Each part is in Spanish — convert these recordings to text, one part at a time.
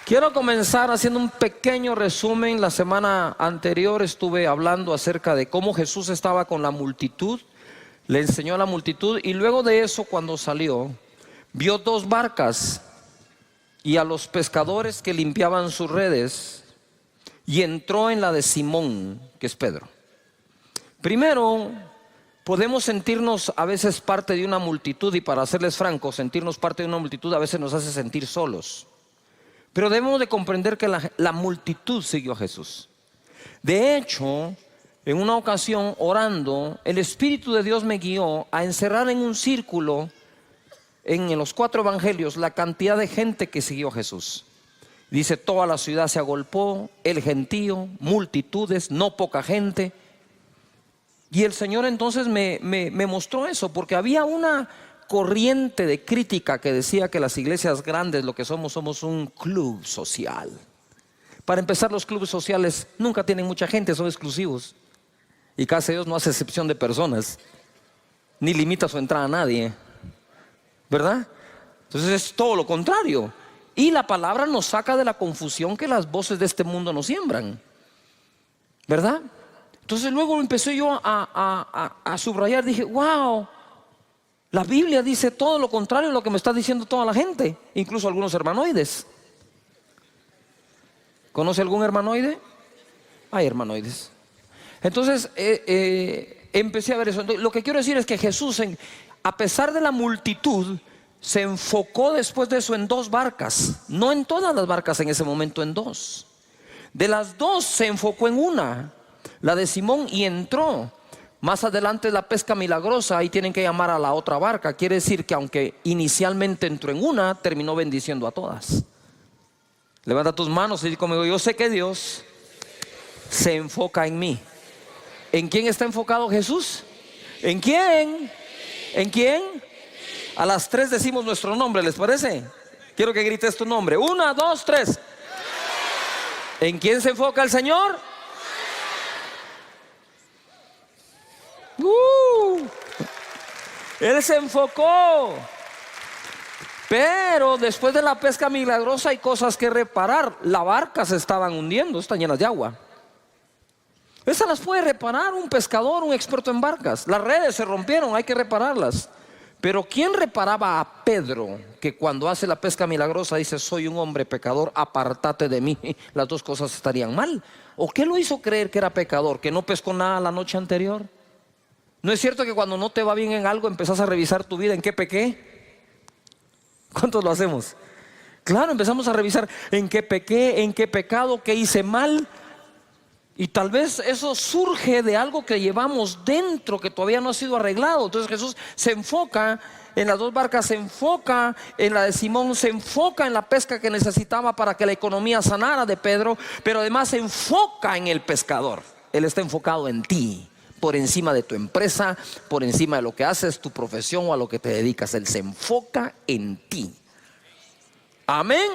Quiero comenzar haciendo un pequeño resumen. La semana anterior estuve hablando acerca de cómo Jesús estaba con la multitud, le enseñó a la multitud y luego de eso, cuando salió, vio dos barcas y a los pescadores que limpiaban sus redes y entró en la de Simón, que es Pedro. Primero, podemos sentirnos a veces parte de una multitud, y para serles francos, sentirnos parte de una multitud a veces nos hace sentir solos. Pero debemos de comprender que la multitud siguió a Jesús. De hecho, en una ocasión orando, el Espíritu de Dios me guió a encerrar en un círculo en los 4 evangelios la cantidad de gente que siguió a Jesús. Dice: toda la ciudad se agolpó, el gentío, multitudes, no poca gente. Y el Señor entonces me mostró eso, porque había una corriente de crítica que decía que las iglesias grandes, lo que somos un club social. Para empezar, los clubes sociales nunca tienen mucha gente, son exclusivos. Y casi Dios no hace excepción de personas, ni limita su entrada a nadie, ¿verdad? Entonces es todo lo contrario. Y la palabra nos saca de la confusión que las voces de este mundo nos siembran, ¿verdad? Entonces luego empecé yo a subrayar, dije: wow, la Biblia dice todo lo contrario a lo que me está diciendo toda la gente, incluso algunos hermanoides. ¿Conoce algún hermanoide? Hay hermanoides. Entonces empecé a ver eso. Entonces, lo que quiero decir es que Jesús, a pesar de la multitud, se enfocó después de eso en 2 barcas. No en todas las barcas en ese momento, en 2. De las 2 se enfocó en una, la de Simón, y entró. Más adelante la pesca milagrosa, ahí tienen que llamar a la otra barca. Quiere decir que aunque inicialmente entró en una, terminó bendiciendo a todas. Levanta tus manos y di conmigo: yo sé que Dios se enfoca en mí. ¿En quién está enfocado Jesús? ¿En quién? ¿En quién? A las 3 decimos nuestro nombre, ¿les parece? Quiero que grites tu nombre. 1, 2, 3. ¿En quién se enfoca el Señor? Él se enfocó. Pero después de la pesca milagrosa hay cosas que reparar. La barca se estaban hundiendo, están llenas de agua. Esas las puede reparar un pescador, un experto en barcas. Las redes se rompieron, hay que repararlas. Pero ¿quién reparaba a Pedro, que cuando hace la pesca milagrosa dice: soy un hombre pecador, apártate de mí? Las dos cosas estarían mal. ¿O qué lo hizo creer que era pecador? ¿Que no pescó nada la noche anterior? ¿No es cierto que cuando no te va bien en algo empezás a revisar tu vida? ¿En qué pequé? ¿Cuántos lo hacemos? Claro, empezamos a revisar en qué pequé, en qué pecado, qué hice mal. Y tal vez eso surge de algo que llevamos dentro que todavía no ha sido arreglado. Entonces Jesús se enfoca en las 2 barcas, se enfoca en la de Simón, se enfoca en la pesca que necesitaba para que la economía sanara de Pedro, pero además se enfoca en el pescador. Él está enfocado en ti, por encima de tu empresa, por encima de lo que haces, tu profesión o a lo que te dedicas. Él se enfoca en ti. Amén.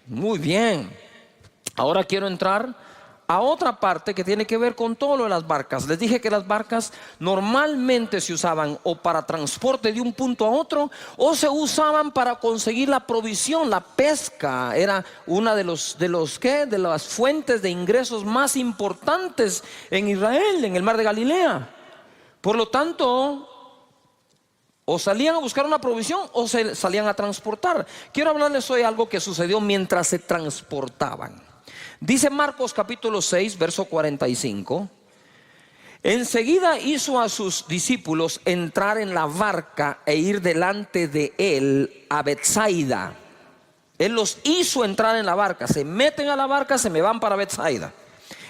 Muy bien. Ahora quiero entrar a otra parte que tiene que ver con todo lo de las barcas. Les dije que las barcas normalmente se usaban o para transporte de un punto a otro, o se usaban para conseguir la provisión. La pesca era una de las fuentes de ingresos más importantes en Israel, en el mar de Galilea. Por lo tanto, o salían a buscar una provisión o se salían a transportar. Quiero hablarles hoy algo que sucedió mientras se transportaban. Dice Marcos capítulo 6, verso 45: enseguida hizo a sus discípulos entrar en la barca e ir delante de él a Betsaida. Él los hizo entrar en la barca. Se meten a la barca, se me van para Betsaida,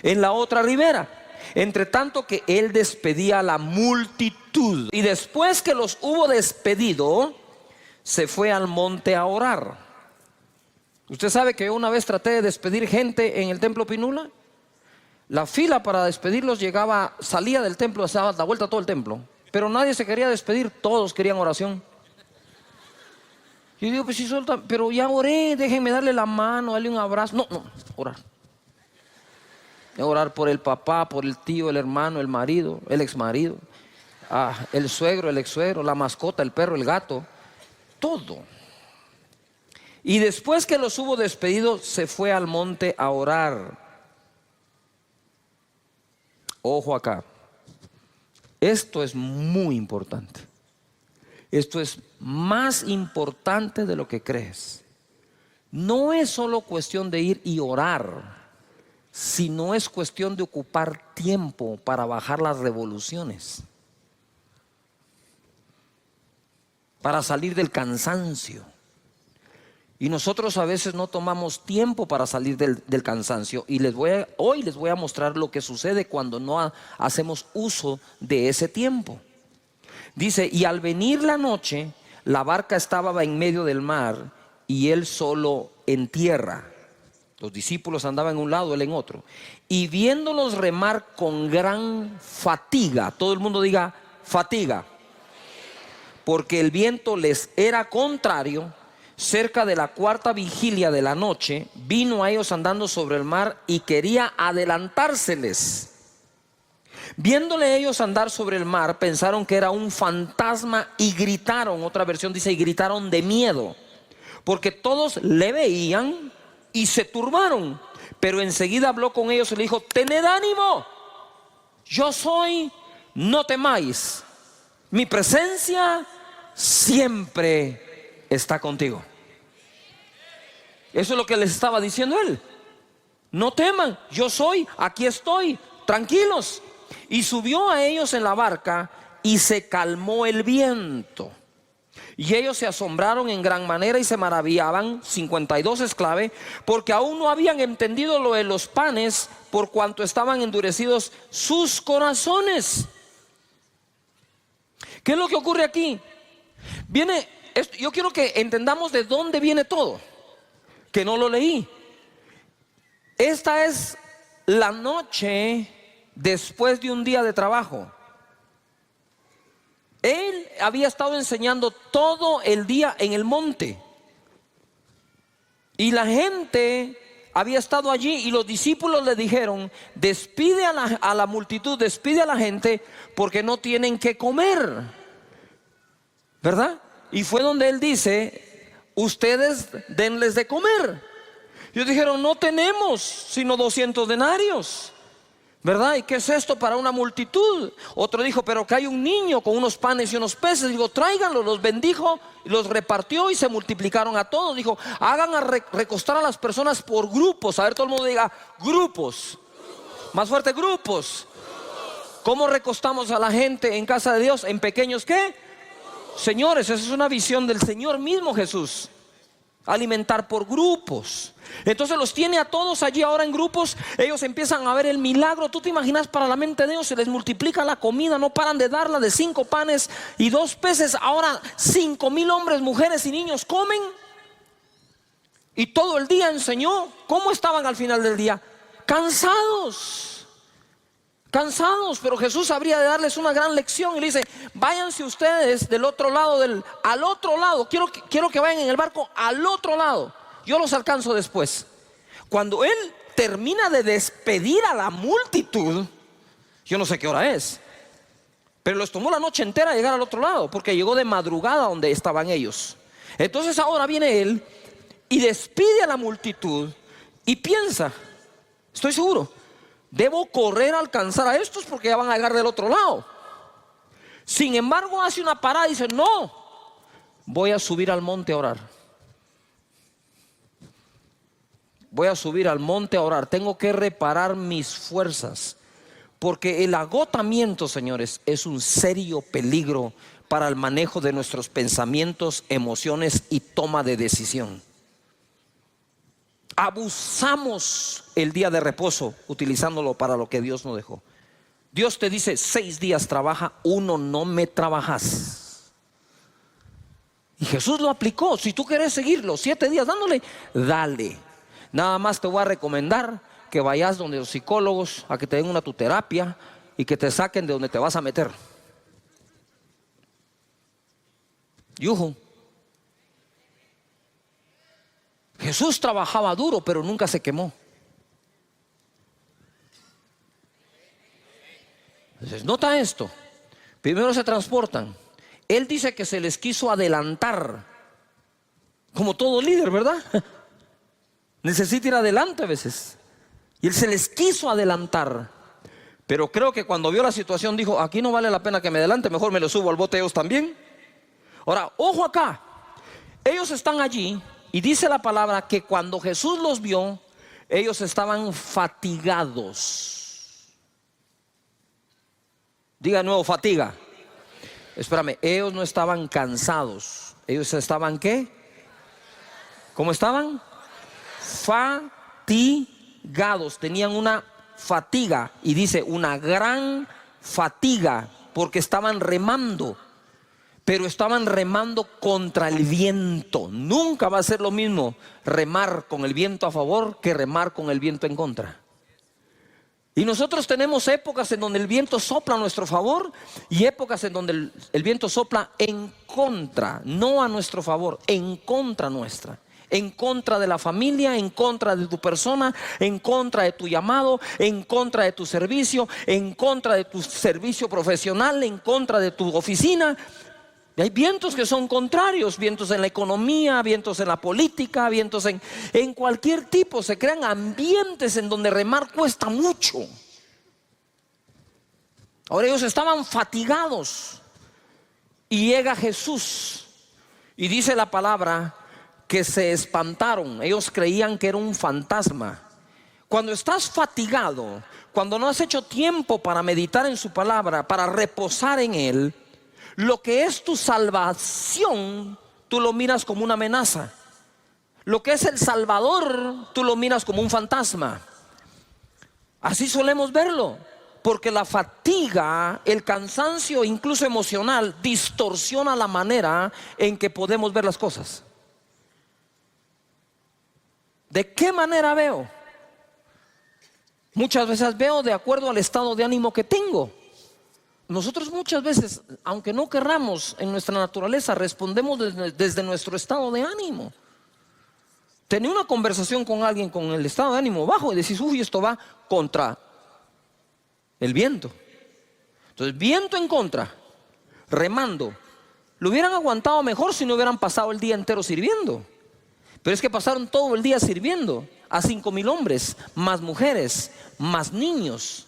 en la otra ribera. Entre tanto que él despedía a la multitud. Y después que los hubo despedido, se fue al monte a orar. Usted sabe que yo una vez traté de despedir gente en el templo Pinula. La fila para despedirlos salía del templo, se daba la vuelta a todo el templo, pero nadie se quería despedir, todos querían oración. Yo digo: pues sí, pero ya oré, déjenme darle la mano, darle un abrazo. No, orar. Orar por el papá, por el tío, el hermano, el marido, el exmarido, el suegro, el ex suegro, la mascota, el perro, el gato, todo. Y después que los hubo despedido, se fue al monte a orar. Ojo acá. Esto es muy importante. Esto es más importante de lo que crees. No es solo cuestión de ir y orar, sino es cuestión de ocupar tiempo para bajar las revoluciones, para salir del cansancio. Y nosotros a veces no tomamos tiempo para salir del cansancio. Y hoy les voy a mostrar lo que sucede cuando no hacemos uso de ese tiempo. Dice, y al venir la noche, la barca estaba en medio del mar y él solo en tierra. Los discípulos andaban en un lado, él en otro. Y viéndolos remar con gran fatiga, todo el mundo diga fatiga, porque el viento les era contrario. Cerca de la cuarta vigilia de la noche, vino a ellos andando sobre el mar y quería adelantárseles. Viéndole ellos andar sobre el mar, pensaron que era un fantasma y gritaron. Otra versión dice, y gritaron de miedo, porque todos le veían y se turbaron. Pero enseguida habló con ellos y le dijo, tened ánimo, yo soy, no temáis, mi presencia siempre está contigo. Eso es lo que les estaba diciendo él. No teman, yo soy, aquí estoy, tranquilos. Y subió a ellos en la barca y se calmó el viento. Y ellos se asombraron en gran manera y se maravillaban, 52 esclavos, porque aún no habían entendido lo de los panes, por cuanto estaban endurecidos sus corazones. ¿Qué es lo que ocurre aquí? Yo quiero que entendamos de dónde viene todo, que no lo leí. Esta es la noche después de un día de trabajo. Él había estado enseñando todo el día en el monte. Y la gente había estado allí y los discípulos le dijeron, despide a la multitud, despide a la gente porque no tienen que comer, ¿verdad? Y fue donde él dice, ustedes denles de comer. Ellos dijeron, no tenemos sino 200 denarios, ¿verdad? ¿Y qué es esto para una multitud? Otro dijo, pero que hay un niño con unos panes y unos peces. Digo, tráiganlo. Los bendijo, los repartió y se multiplicaron a todos. Dijo, hagan recostar a las personas por grupos. A ver, todo el mundo diga, grupos. Más fuerte, grupos. ¿Cómo recostamos a la gente en casa de Dios? ¿En pequeños qué? Señores, esa es una visión del Señor mismo Jesús. Alimentar por grupos. Entonces los tiene a todos allí ahora en grupos. Ellos empiezan a ver el milagro. Tú te imaginas, para la mente de Dios se les multiplica la comida. No paran de darla, de 5 panes y 2 peces. Ahora 5,000 hombres, mujeres y niños comen. Y todo el día enseñó. ¿Cómo estaban al final del día? Cansados, pero Jesús habría de darles una gran lección y le dice, váyanse ustedes del otro lado, al otro lado. Quiero que vayan en el barco al otro lado. Yo los alcanzo después. Cuando él termina de despedir a la multitud, yo no sé qué hora es, pero les tomó la noche entera llegar al otro lado, porque llegó de madrugada donde estaban ellos. Entonces ahora viene él y despide a la multitud y piensa, estoy seguro, debo correr a alcanzar a estos porque ya van a llegar del otro lado. Sin embargo hace una parada y dice, no, voy a subir al monte a orar. Voy a subir al monte a orar. Tengo que reparar mis fuerzas, porque el agotamiento, señores, es un serio peligro para el manejo de nuestros pensamientos, emociones y toma de decisión. Abusamos el día de reposo utilizándolo para lo que Dios nos dejó. Dios te dice 6 días trabaja, 1 no me trabajas. Y Jesús lo aplicó. Si tú quieres seguirlo 7 días dándole, dale. Nada más te voy a recomendar que vayas donde los psicólogos a que te den una tu terapia y que te saquen de donde te vas a meter. Yuhu. Jesús trabajaba duro, pero nunca se quemó. Entonces, nota esto. Primero se transportan. Él dice que se les quiso adelantar. Como todo líder, ¿verdad? Necesita ir adelante a veces. Y él se les quiso adelantar. Pero creo que cuando vio la situación dijo, aquí no vale la pena que me adelante, mejor me lo subo al bote ellos también. Ahora, ojo acá. Ellos están allí y dice la palabra que cuando Jesús los vio, ellos estaban fatigados. Diga de nuevo, fatiga. Espérame, ellos no estaban cansados. Ellos estaban, ¿qué? ¿Cómo estaban? Fatigados. Tenían una fatiga. Y dice una gran fatiga. Porque estaban remando. Pero estaban remando contra el viento. Nunca va a ser lo mismo remar con el viento a favor que remar con el viento en contra. Y nosotros tenemos épocas en donde el viento sopla a nuestro favor y épocas en donde el viento sopla en contra, no a nuestro favor, en contra nuestra. En contra de la familia, en contra de tu persona, en contra de tu llamado, en contra de tu servicio, en contra de tu servicio profesional, en contra de tu oficina. Y hay vientos que son contrarios, vientos en la economía, vientos en la política, vientos en cualquier tipo. Se crean ambientes en donde remar cuesta mucho. Ahora ellos estaban fatigados y llega Jesús y dice la palabra que se espantaron. Ellos creían que era un fantasma. Cuando estás fatigado, cuando no has hecho tiempo para meditar en su palabra, para reposar en él, lo que es tu salvación, tú lo miras como una amenaza. Lo que es el Salvador, tú lo miras como un fantasma. Así solemos verlo, porque la fatiga, el cansancio, incluso emocional, distorsiona la manera en que podemos ver las cosas. ¿De qué manera veo? Muchas veces veo de acuerdo al estado de ánimo que tengo. Nosotros muchas veces, aunque no querramos, en nuestra naturaleza respondemos desde nuestro estado de ánimo. Tenía una conversación con alguien con el estado de ánimo bajo y decís, uy, esto va contra el viento. Entonces, viento en contra, remando. Lo hubieran aguantado mejor si no hubieran pasado el día entero sirviendo. Pero es que pasaron todo el día sirviendo a 5,000 hombres, más mujeres, más niños.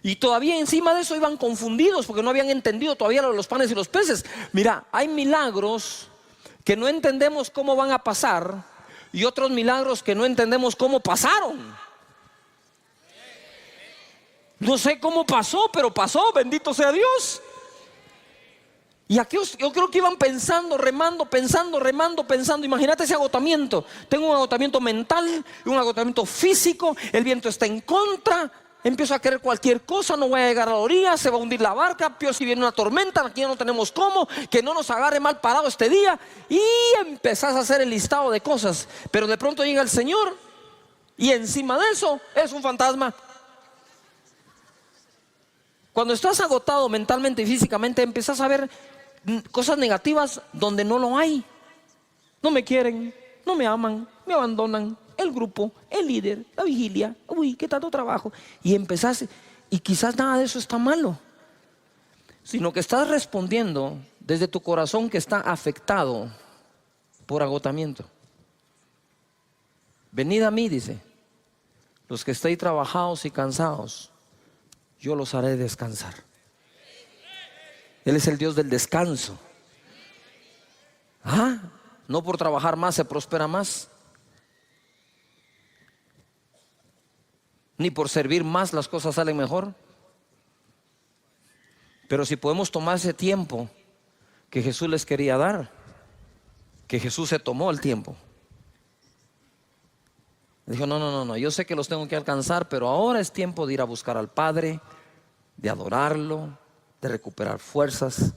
Y todavía encima de eso iban confundidos porque no habían entendido todavía lo de los panes y los peces. Mira, hay milagros que no entendemos cómo van a pasar y otros milagros que no entendemos cómo pasaron. No sé cómo pasó, pero pasó, bendito sea Dios. Y aquí yo creo que iban pensando, remando, remando. Imagínate ese agotamiento. Tengo un agotamiento mental, un agotamiento físico, el viento está en contra. Empiezo a querer cualquier cosa, no voy a llegar a la orilla, se va a hundir la barca, peor si viene una tormenta, aquí ya no tenemos cómo, que no nos agarre mal parado este día. Y empezás a hacer el listado de cosas, pero de pronto llega el Señor y encima de eso es un fantasma. Cuando estás agotado mentalmente y físicamente, empezás a ver cosas negativas donde no lo hay. No me quieren, no me aman, me abandonan. El grupo, el líder, la vigilia, uy, qué tanto trabajo. Y empezás, y quizás nada de eso está malo, sino que estás respondiendo desde tu corazón que está afectado por agotamiento. Venid a mí, dice, los que estéis trabajados y cansados, yo los haré descansar. Él es el Dios del descanso. No por trabajar más se prospera más, ni por servir más las cosas salen mejor. Pero si podemos tomar ese tiempo que Jesús les quería dar, que Jesús se tomó el tiempo. Dijo, no, yo sé que los tengo que alcanzar, pero ahora es tiempo de ir a buscar al Padre, de adorarlo, de recuperar fuerzas.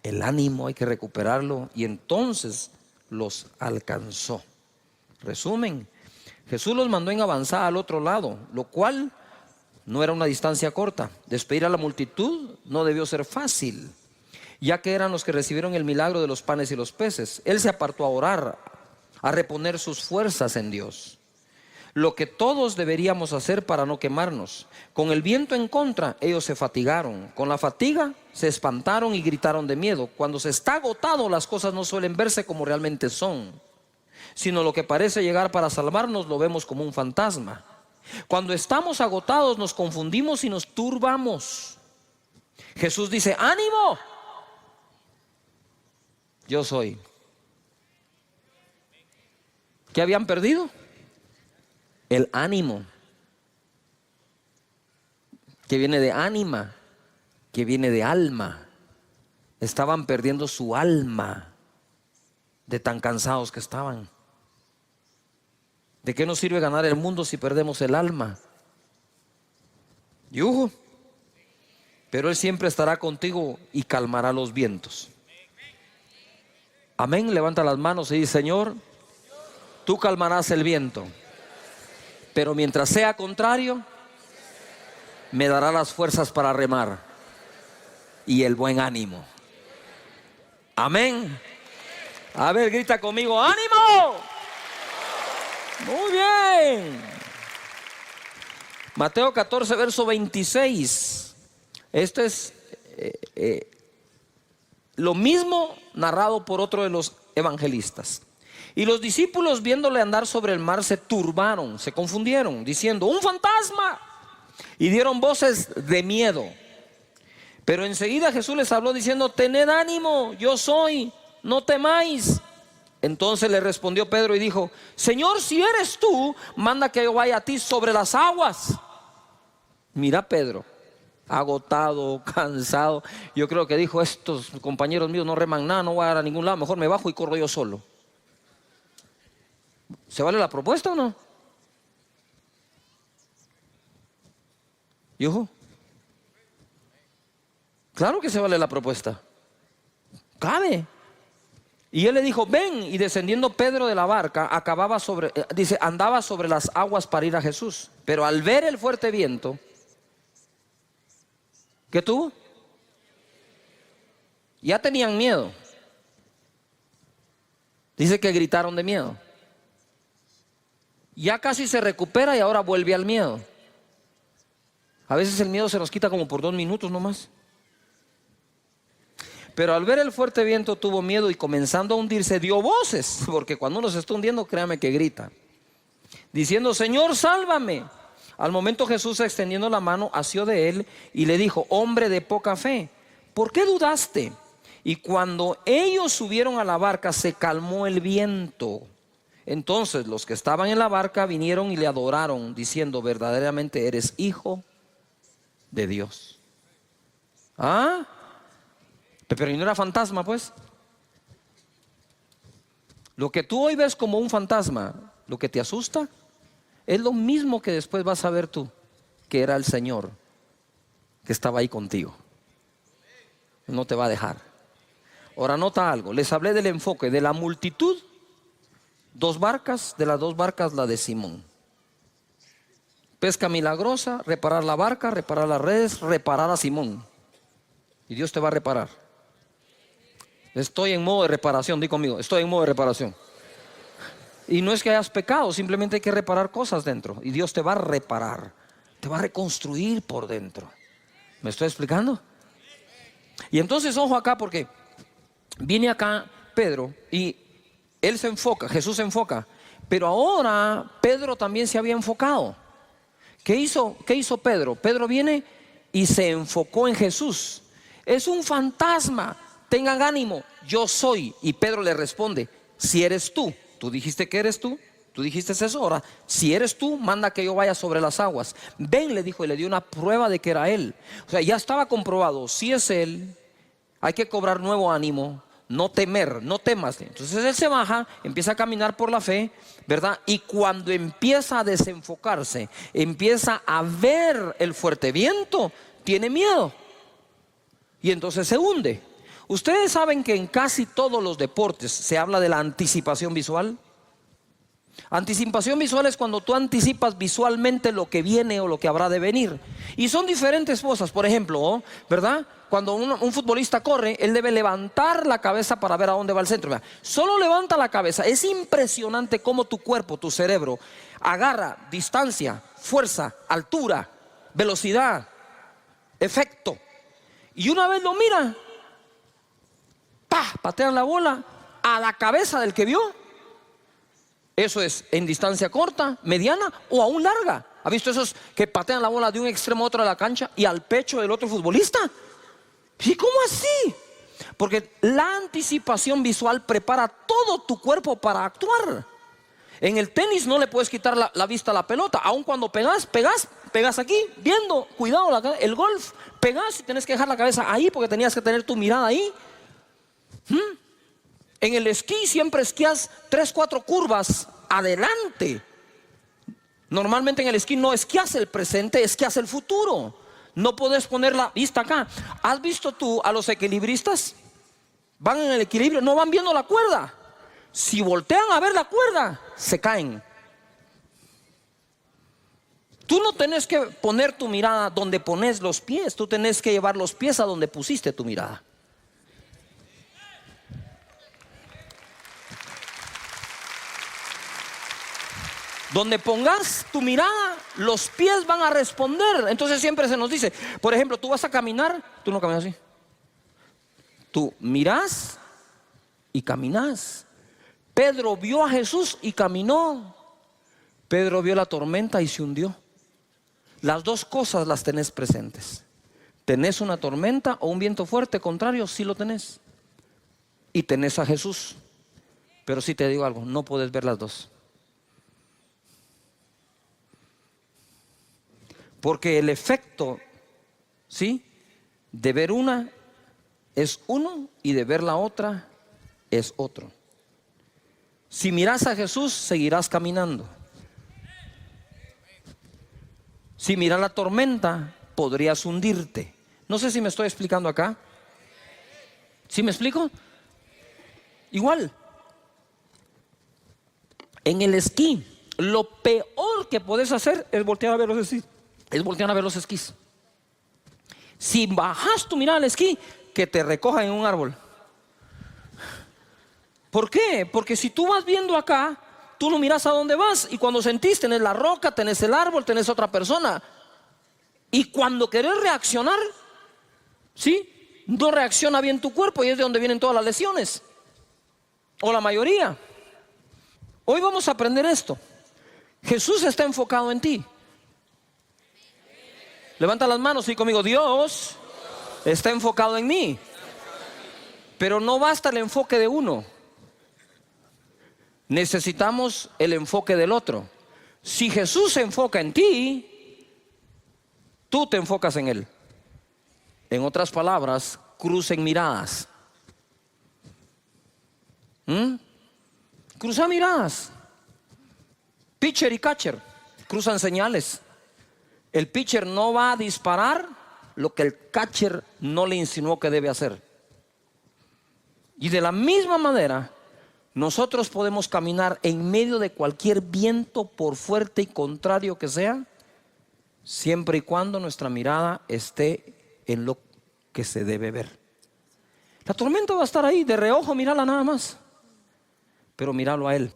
El ánimo hay que recuperarlo, y entonces los alcanzó. Resumen, Jesús los mandó en avanzada al otro lado, lo cual no era una distancia corta. Despedir a la multitud no debió ser fácil, ya que eran los que recibieron el milagro de los panes y los peces. Él se apartó a orar, a reponer sus fuerzas en Dios. lo que todos deberíamos hacer para no quemarnos. Con el viento en contra, ellos se fatigaron. Con la fatiga, se espantaron y gritaron de miedo. Cuando se está agotado, las cosas no suelen verse como realmente son, sino lo que parece llegar para salvarnos lo vemos como un fantasma. Cuando estamos agotados, nos confundimos y nos turbamos. Jesús dice: ánimo, yo soy. ¿Qué habían perdido? El ánimo, que viene de ánima, que viene de alma. Estaban perdiendo su alma de tan cansados que estaban. ¿De qué nos sirve ganar el mundo si perdemos el alma? Yuhu. Pero Él siempre estará contigo y calmará los vientos. Amén. Levanta las manos y dice: Señor, tú calmarás el viento, pero mientras sea contrario, me dará las fuerzas para remar y el buen ánimo. Amén. A ver, grita conmigo: ánimo. Muy bien. Mateo 14, verso 26. Esto es lo mismo narrado por otro de los evangelistas. Y los discípulos, viéndole andar sobre el mar, se turbaron, se confundieron, diciendo: ¡un fantasma! Y dieron voces de miedo. Pero enseguida Jesús les habló diciendo: tened ánimo, yo soy, no temáis. Entonces le respondió Pedro y dijo: Señor, si eres tú, manda que yo vaya a ti sobre las aguas. Mira Pedro, agotado, cansado. Yo creo que dijo: estos compañeros míos no reman nada, no voy a ir a ningún lado, mejor me bajo y corro yo solo. ¿Se vale la propuesta o no? ¿Yujo? Claro que se vale la propuesta. Cabe. Y él le dijo: ven. Y descendiendo Pedro de la barca, andaba sobre las aguas para ir a Jesús. Pero al ver el fuerte viento, ¿qué tuvo? Ya tenían miedo. Dice que gritaron de miedo. Ya casi se recupera y ahora vuelve al miedo. A veces el miedo se nos quita como por 2 minutos nomás. Pero al ver el fuerte viento tuvo miedo y comenzando a hundirse dio voces, porque cuando uno se está hundiendo, créame que grita, diciendo: Señor, sálvame. Al momento Jesús, extendiendo la mano, asió de él y le dijo: hombre de poca fe, ¿por qué dudaste? Y cuando ellos subieron a la barca, se calmó el viento. Entonces los que estaban en la barca vinieron y le adoraron, diciendo: verdaderamente eres hijo de Dios. ¿Ah? Pero no era fantasma, pues. Lo que tú hoy ves como un fantasma, lo que te asusta, es lo mismo que después vas a ver tú, que era el Señor que estaba ahí contigo. No te va a dejar. Ahora nota algo, les hablé del enfoque de la multitud. 2 barcas, de las 2 barcas la de Simón. Pesca milagrosa, reparar la barca, reparar las redes, reparar a Simón. Y Dios te va a reparar. Estoy en modo de reparación, di conmigo, estoy en modo de reparación. Y no es que hayas pecado, simplemente hay que reparar cosas dentro. Y Dios te va a reparar, te va a reconstruir por dentro. ¿Me estoy explicando? Y entonces ojo acá, porque viene acá Pedro y él se enfoca, Jesús se enfoca. Pero ahora Pedro también se había enfocado. ¿Qué hizo Pedro? Pedro viene y se enfocó en Jesús. Es un fantasma. Tengan ánimo, yo soy. Y Pedro le responde: si eres tú, tú dijiste que eres tú, tú dijiste eso, ahora si eres tú, manda que yo vaya sobre las aguas. Ven, le dijo, y le dio una prueba de que era él. O sea, ya estaba comprobado, si es él, hay que cobrar nuevo ánimo, no temer, no temas. Entonces él se baja, empieza a caminar por la fe, ¿verdad? Y cuando empieza a desenfocarse, empieza a ver el fuerte viento, tiene miedo y entonces se hunde. Ustedes saben que en casi todos los deportes se habla de la anticipación visual. Anticipación visual es cuando tú anticipas visualmente lo que viene o lo que habrá de venir. Y son diferentes cosas. Por ejemplo, ¿verdad? Cuando un futbolista corre, él debe levantar la cabeza para ver a dónde va el centro. Solo levanta la cabeza. Es impresionante cómo tu cuerpo, tu cerebro, agarra distancia, fuerza, altura, velocidad, efecto. Y una vez lo mira, ¡pah!, patean la bola a la cabeza del que vio. Eso es en distancia corta, mediana o aún larga. ¿Ha visto esos que patean la bola de un extremo a otro de la cancha y al pecho del otro futbolista? ¿Y cómo así? Porque la anticipación visual prepara todo tu cuerpo para actuar. En el tenis no le puedes quitar la vista a la pelota. Aun cuando pegas aquí, viendo, cuidado, el golf, pegas y tienes que dejar la cabeza ahí porque tenías que tener tu mirada ahí. En el esquí siempre esquías 3, 4 curvas adelante. Normalmente en el esquí no esquías el presente, esquías el futuro. No puedes poner la vista acá. ¿Has visto tú a los equilibristas? Van en el equilibrio, no van viendo la cuerda. Si voltean a ver la cuerda, se caen. Tú no tenés que poner tu mirada donde pones los pies. Tú tenés que llevar los pies a donde pusiste tu mirada. Donde pongas tu mirada, los pies van a responder. Entonces siempre se nos dice, por ejemplo, tú vas a caminar, tú no caminas así. Tú mirás y caminás. Pedro vio a Jesús y caminó. Pedro vio la tormenta y se hundió. Las dos cosas las tenés presentes. ¿Tenés una tormenta o un viento fuerte? Contrario, sí lo tenés. Y tenés a Jesús. Pero sí te digo algo, no puedes ver las dos. Porque el efecto, ¿sí?, de ver una es uno y de ver la otra es otro. Si miras a Jesús, seguirás caminando. Si miras la tormenta, podrías hundirte. No sé si me estoy explicando acá. ¿Sí me explico? Igual. En el esquí, lo peor que puedes hacer es voltear a ver los esquís. Si bajas tu mirada al esquí, que te recojan en un árbol. ¿Por qué? Porque si tú vas viendo acá, tú no miras a dónde vas. Y cuando sentís, tenés la roca, tenés el árbol, tenés otra persona. Y cuando querés reaccionar, ¿sí?, no reacciona bien tu cuerpo y es de donde vienen todas las lesiones. O la mayoría. Hoy vamos a aprender esto. Jesús está enfocado en ti. Levanta las manos y conmigo. Dios está enfocado en mí. Pero no basta el enfoque de uno. Necesitamos el enfoque del otro. Si Jesús se enfoca en ti, tú te enfocas en Él. En otras palabras, crucen miradas. Cruzan miradas. Pitcher y catcher cruzan señales. El pitcher no va a disparar lo que el catcher no le insinuó que debe hacer. Y de la misma manera, nosotros podemos caminar en medio de cualquier viento, por fuerte y contrario que sea, siempre y cuando nuestra mirada esté en lo que se debe ver. La tormenta va a estar ahí, de reojo, mírala nada más, pero míralo a Él.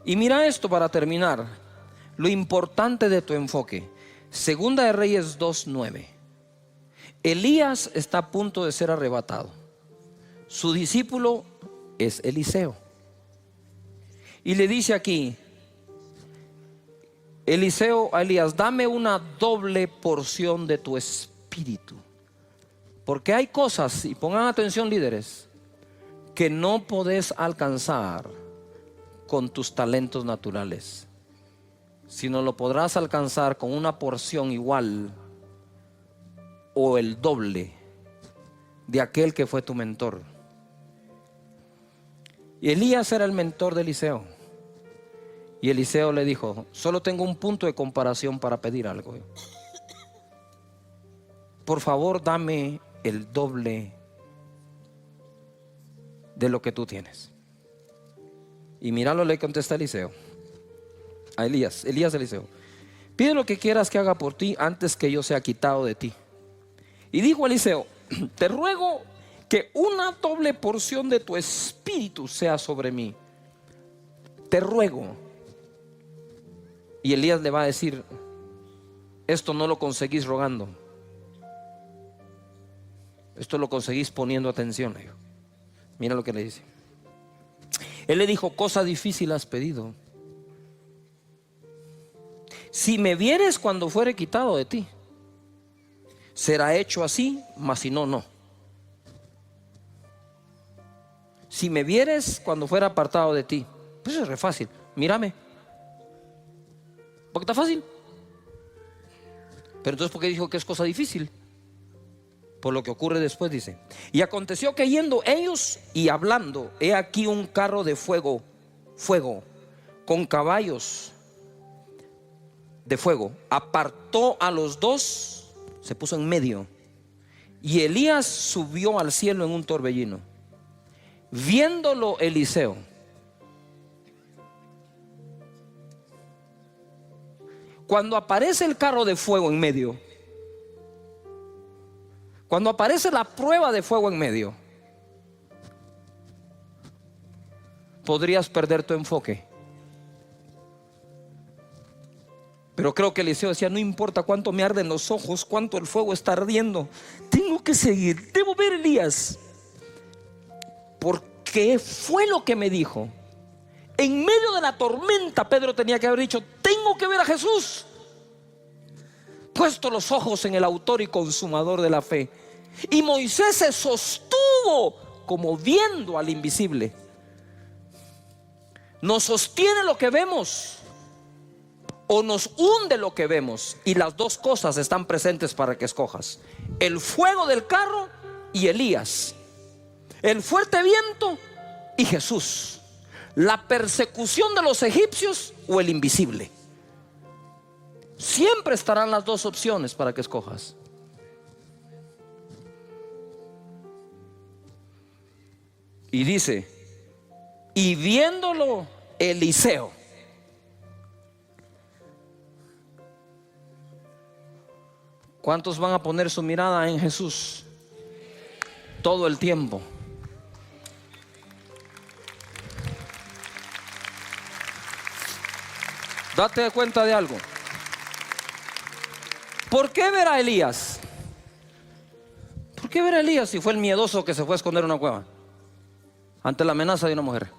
Y mira esto para terminar, lo importante de tu enfoque. Segunda de Reyes 2:9. Elías está a punto de ser arrebatado. Su discípulo es Eliseo. Y le dice aquí Eliseo a Elías: dame una doble porción de tu espíritu. Porque hay cosas, y pongan atención líderes, que no podés alcanzar con tus talentos naturales, sino lo podrás alcanzar con una porción igual o el doble de aquel que fue tu mentor. Y Elías era el mentor de Eliseo. Y Eliseo le dijo: solo tengo un punto de comparación para pedir algo. Por favor, dame el doble de lo que tú tienes. Y mira lo que le contesta Eliseo a Elías, Eliseo: pide lo que quieras que haga por ti antes que yo sea quitado de ti. Y dijo Eliseo: te ruego que una doble porción de tu espíritu sea sobre mí. Te ruego. Y Elías le va a decir: esto no lo conseguís rogando, esto lo conseguís poniendo atención. Mira lo que le dice. Él le dijo: cosa difícil has pedido. Si me vieres cuando fuere quitado de ti, será hecho así, mas si no, no. Si me vieres cuando fuera apartado de ti, pues es re fácil. Mírame, porque está fácil. Pero entonces, ¿por qué dijo que es cosa difícil? Por lo que ocurre después, dice: y aconteció que yendo ellos y hablando, he aquí un carro de fuego, con caballos de fuego, apartó a los dos, se puso en medio, y Elías subió al cielo en un torbellino. Viéndolo Eliseo, cuando aparece el carro de fuego en medio, cuando aparece la prueba de fuego en medio, podrías perder tu enfoque. Pero creo que Eliseo decía: no importa cuánto me arden los ojos, cuánto el fuego está ardiendo, tengo que seguir, debo ver a Elías, porque fue lo que me dijo. En medio de la tormenta, Pedro tenía que haber dicho: tengo que ver a Jesús. Puesto los ojos en el autor y consumador de la fe. Y Moisés se sostuvo como viendo al invisible. Nos sostiene lo que vemos o nos hunde lo que vemos, y las dos cosas están presentes para que escojas: el fuego del carro y Elías, el fuerte viento y Jesús, la persecución de los egipcios o el invisible. Siempre estarán las dos opciones para que escojas. Y dice: y viéndolo Eliseo. ¿Cuántos van a poner su mirada en Jesús todo el tiempo? Date cuenta de algo. ¿Por qué ver a Elías? ¿Por qué ver a Elías si fue el miedoso que se fue a esconder en una cueva ante la amenaza de una mujer?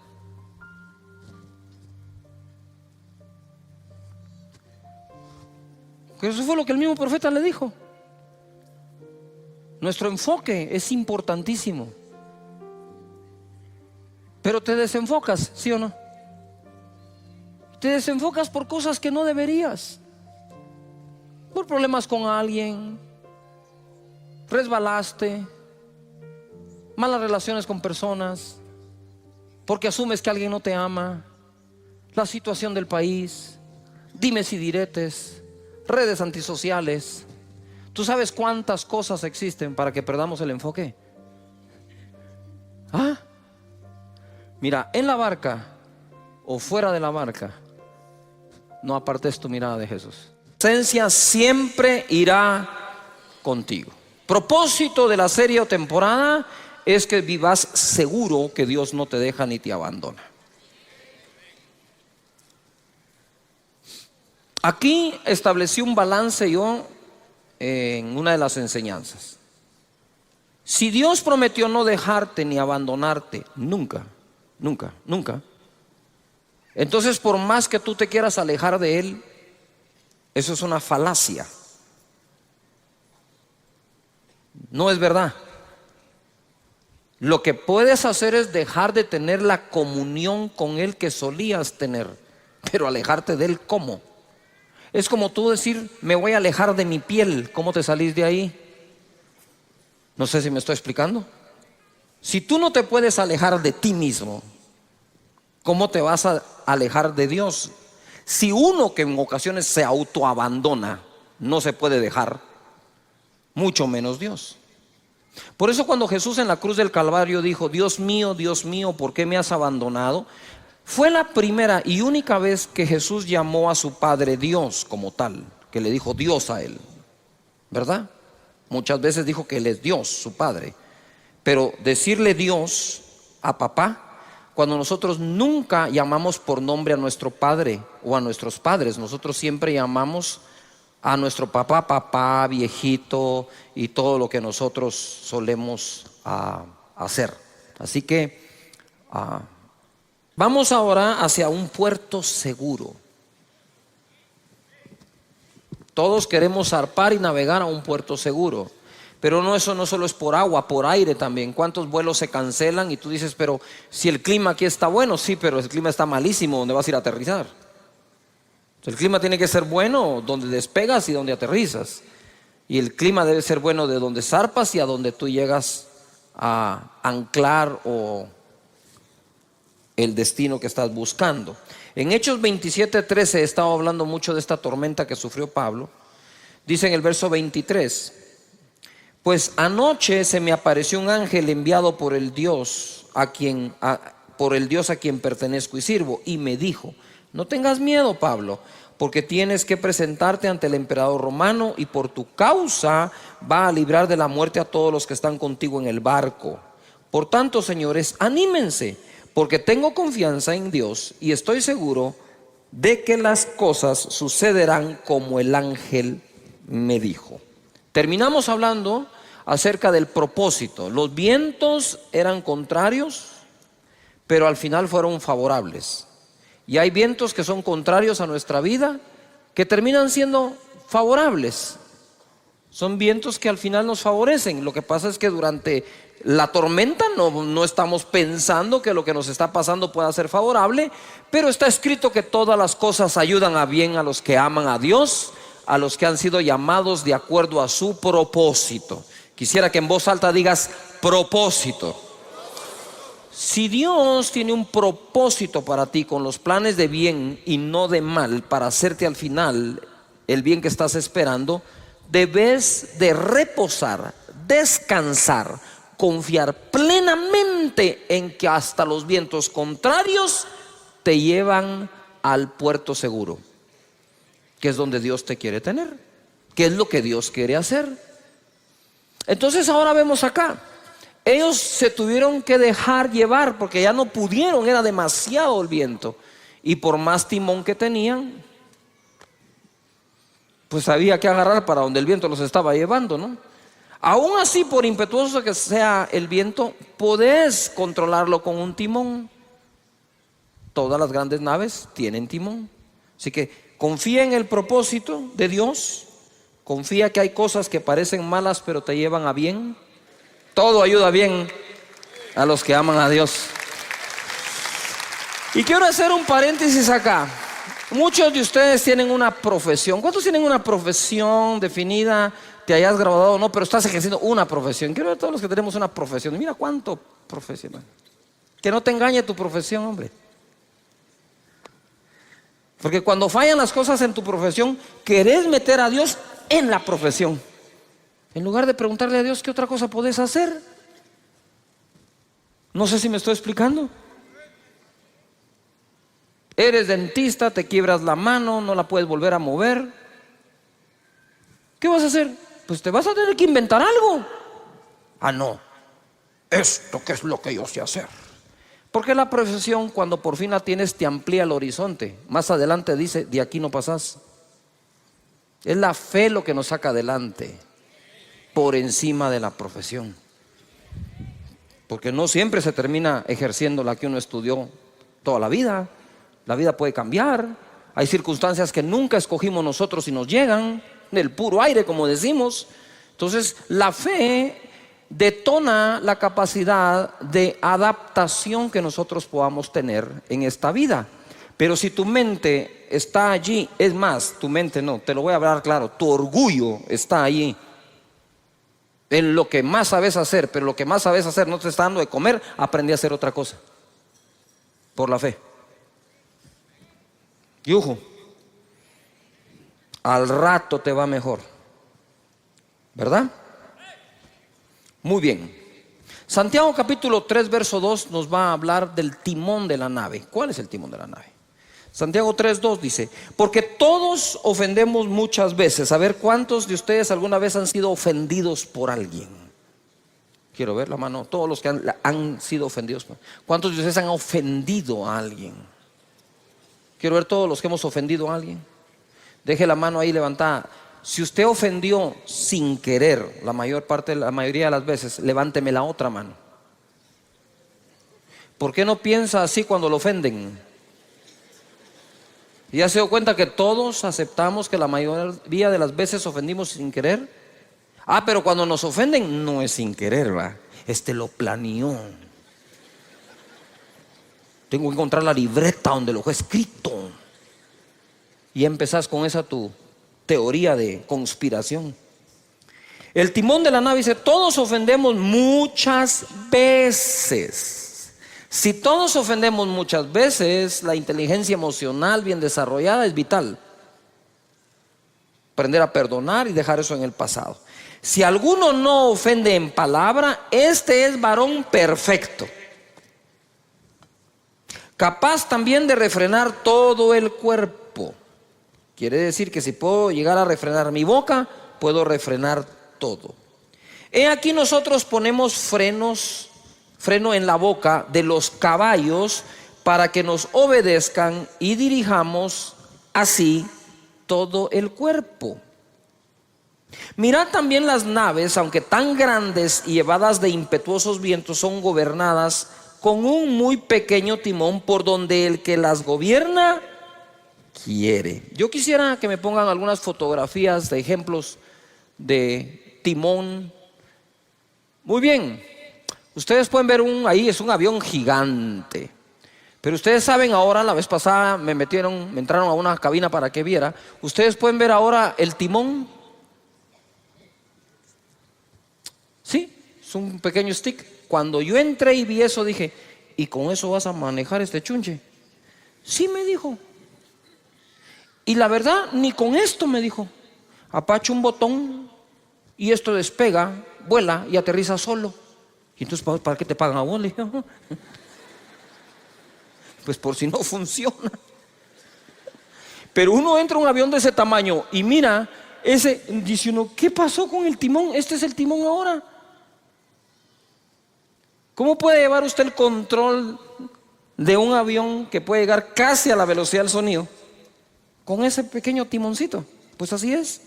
Que eso fue lo que el mismo profeta le dijo. Nuestro enfoque es importantísimo. Pero te desenfocas, ¿sí o no? Te desenfocas por cosas que no deberías. Por problemas con alguien, resbalaste, malas relaciones con personas, porque asumes que alguien no te ama, la situación del país, dimes y diretes, redes antisociales. ¿Tú sabes cuántas cosas existen para que perdamos el enfoque? Mira, en la barca o fuera de la barca, no apartes tu mirada de Jesús. La presencia siempre irá contigo. Propósito de la serie o temporada es que vivas seguro que Dios no te deja ni te abandona. Aquí establecí un balance yo en una de las enseñanzas. Si Dios prometió no dejarte ni abandonarte nunca, nunca, nunca, entonces por más que tú te quieras alejar de Él, eso es una falacia. No es verdad. Lo que puedes hacer es dejar de tener la comunión con Él que solías tener, pero alejarte de Él, ¿cómo? Es como tú decir: me voy a alejar de mi piel. ¿Cómo te salís de ahí? No sé si me estoy explicando. Si tú no te puedes alejar de ti mismo, ¿cómo te vas a alejar de Dios? Si uno que en ocasiones se autoabandona no se puede dejar, mucho menos Dios. Por eso cuando Jesús en la cruz del Calvario dijo: Dios mío, ¿por qué me has abandonado?, Fue la primera y única vez que Jesús llamó a su Padre Dios como tal, que le dijo Dios a él, ¿verdad? Muchas veces dijo que Él es Dios, su Padre. Pero decirle Dios a papá, cuando nosotros nunca llamamos por nombre a nuestro padre o a nuestros padres, nosotros siempre llamamos a nuestro papá, papá, viejito y todo lo que nosotros solemos hacer. Así que vamos ahora hacia un puerto seguro. Todos queremos zarpar y navegar a un puerto seguro. Pero no, eso no solo es por agua, por aire también. ¿Cuántos vuelos se cancelan? Y tú dices, pero si el clima aquí está bueno, sí, pero el clima está malísimo, ¿dónde vas a ir a aterrizar? El clima tiene que ser bueno donde despegas y donde aterrizas. Y el clima debe ser bueno de donde zarpas y a donde tú llegas a anclar o el destino que estás buscando. En Hechos 27:13 he estado hablando mucho de esta tormenta que sufrió Pablo. Dice en el verso 23: pues anoche se me apareció un ángel enviado por el Dios a quien pertenezco y sirvo, y me dijo: no tengas miedo, Pablo, porque tienes que presentarte ante el emperador romano, y por tu causa va a librar de la muerte a todos los que están contigo en el barco. Por tanto, señores, anímense, porque tengo confianza en Dios y estoy seguro de que las cosas sucederán como el ángel me dijo. Terminamos hablando acerca del propósito. Los vientos eran contrarios, pero al final fueron favorables. Y hay vientos que son contrarios a nuestra vida, que terminan siendo favorables. Son vientos que al final nos favorecen. Lo que pasa es que durante la tormenta no estamos pensando que lo que nos está pasando pueda ser favorable, pero está escrito que todas las cosas ayudan a bien a los que aman a Dios, a los que han sido llamados de acuerdo a su propósito. Quisiera que en voz alta digas propósito. Si Dios tiene un propósito para ti con los planes de bien y no de mal, para hacerte al final el bien que estás esperando, debes de reposar, descansar, confiar plenamente en que hasta los vientos contrarios te llevan al puerto seguro, que es donde Dios te quiere tener, que es lo que Dios quiere hacer. Entonces ahora vemos acá, ellos se tuvieron que dejar llevar porque ya no pudieron, era demasiado el viento, y por más timón que tenían, pues había que agarrar para donde el viento los estaba llevando, ¿no? Aún así, por impetuoso que sea el viento, podés controlarlo con un timón. Todas las grandes naves tienen timón. Así que confía en el propósito de Dios. Confía que hay cosas que parecen malas pero te llevan a bien. Todo ayuda bien a los que aman a Dios. Y quiero hacer un paréntesis acá. Muchos de ustedes tienen una profesión. ¿Cuántos tienen una profesión definida? Te hayas graduado o no, pero estás ejerciendo una profesión. Quiero ver a todos los que tenemos una profesión. Mira cuánto profesional. Que no te engañe tu profesión, hombre. Porque cuando fallan las cosas en tu profesión, querés meter a Dios en la profesión, en lugar de preguntarle a Dios qué otra cosa podés hacer. No sé si me estoy explicando. Eres dentista, te quiebras la mano, no la puedes volver a mover. ¿Qué vas a hacer? Pues te vas a tener que inventar algo. Ah, no, esto que es lo que yo sé hacer. Porque la profesión, cuando por fin la tienes, te amplía el horizonte. Más adelante dice, de aquí no pasás. Es la fe lo que nos saca adelante, por encima de la profesión. Porque no siempre se termina ejerciendo la que uno estudió toda la vida. La vida puede cambiar. Hay circunstancias que nunca escogimos nosotros y nos llegan del puro aire, como decimos. Entonces la fe detona la capacidad de adaptación que nosotros podamos tener en esta vida. Pero si tu mente está allí, es más, tu mente no, te lo voy a hablar claro, tu orgullo está allí en lo que más sabes hacer, pero lo que más sabes hacer no te está dando de comer, aprendí a hacer otra cosa por la fe. Y ojo, al rato te va mejor, ¿verdad? Muy bien. Santiago capítulo 3 verso 2 nos va a hablar del timón de la nave. ¿Cuál es el timón de la nave? Santiago 3:2 dice: porque todos ofendemos muchas veces. A ver, ¿cuántos de ustedes alguna vez han sido ofendidos por alguien? Quiero ver la mano. Todos los que han sido ofendidos. ¿Cuántos de ustedes han ofendido a alguien? Quiero ver todos los que hemos ofendido a alguien. Deje la mano ahí levantada. Si usted ofendió sin querer, la mayoría de las veces, levánteme la otra mano. ¿Por qué no piensa así cuando lo ofenden? ¿Ya se dio cuenta que todos aceptamos que la mayoría de las veces ofendimos sin querer? Pero cuando nos ofenden no es sin querer, ¿va? Lo planeó. Tengo que encontrar la libreta donde lo he escrito. Y empezás con esa tu teoría de conspiración. El timón de la nave dice: todos ofendemos muchas veces. Si todos ofendemos muchas veces, la inteligencia emocional bien desarrollada es vital. Aprender a perdonar y dejar eso en el pasado. Si alguno no ofende en palabra, este es varón perfecto, capaz también de refrenar todo el cuerpo. Quiere decir que si puedo llegar a refrenar mi boca, puedo refrenar todo. He aquí nosotros ponemos freno en la boca de los caballos para que nos obedezcan y dirijamos así todo el cuerpo. Mirad también las naves, aunque tan grandes y llevadas de impetuosos vientos, son gobernadas con un muy pequeño timón por donde el que las gobierna quiere. Yo quisiera que me pongan algunas fotografías de ejemplos de timón. Muy bien, ustedes pueden ver ahí es un avión gigante. Pero ustedes saben ahora, la vez pasada me entraron a una cabina para que viera. Ustedes pueden ver ahora el timón. Sí, es un pequeño stick. Cuando yo entré y vi eso dije: ¿y con eso vas a manejar este chunche? Sí, me dijo. Y la verdad, ni con esto, me dijo. Apacha un botón y esto despega, vuela y aterriza solo. Y entonces, ¿para qué te pagan a vos? Le dije: pues por si no funciona. Pero uno entra a un avión de ese tamaño y mira, dice uno: ¿qué pasó con el timón? Este es el timón ahora. ¿Cómo puede llevar usted el control de un avión que puede llegar casi a la velocidad del sonido con ese pequeño timoncito? Pues así es.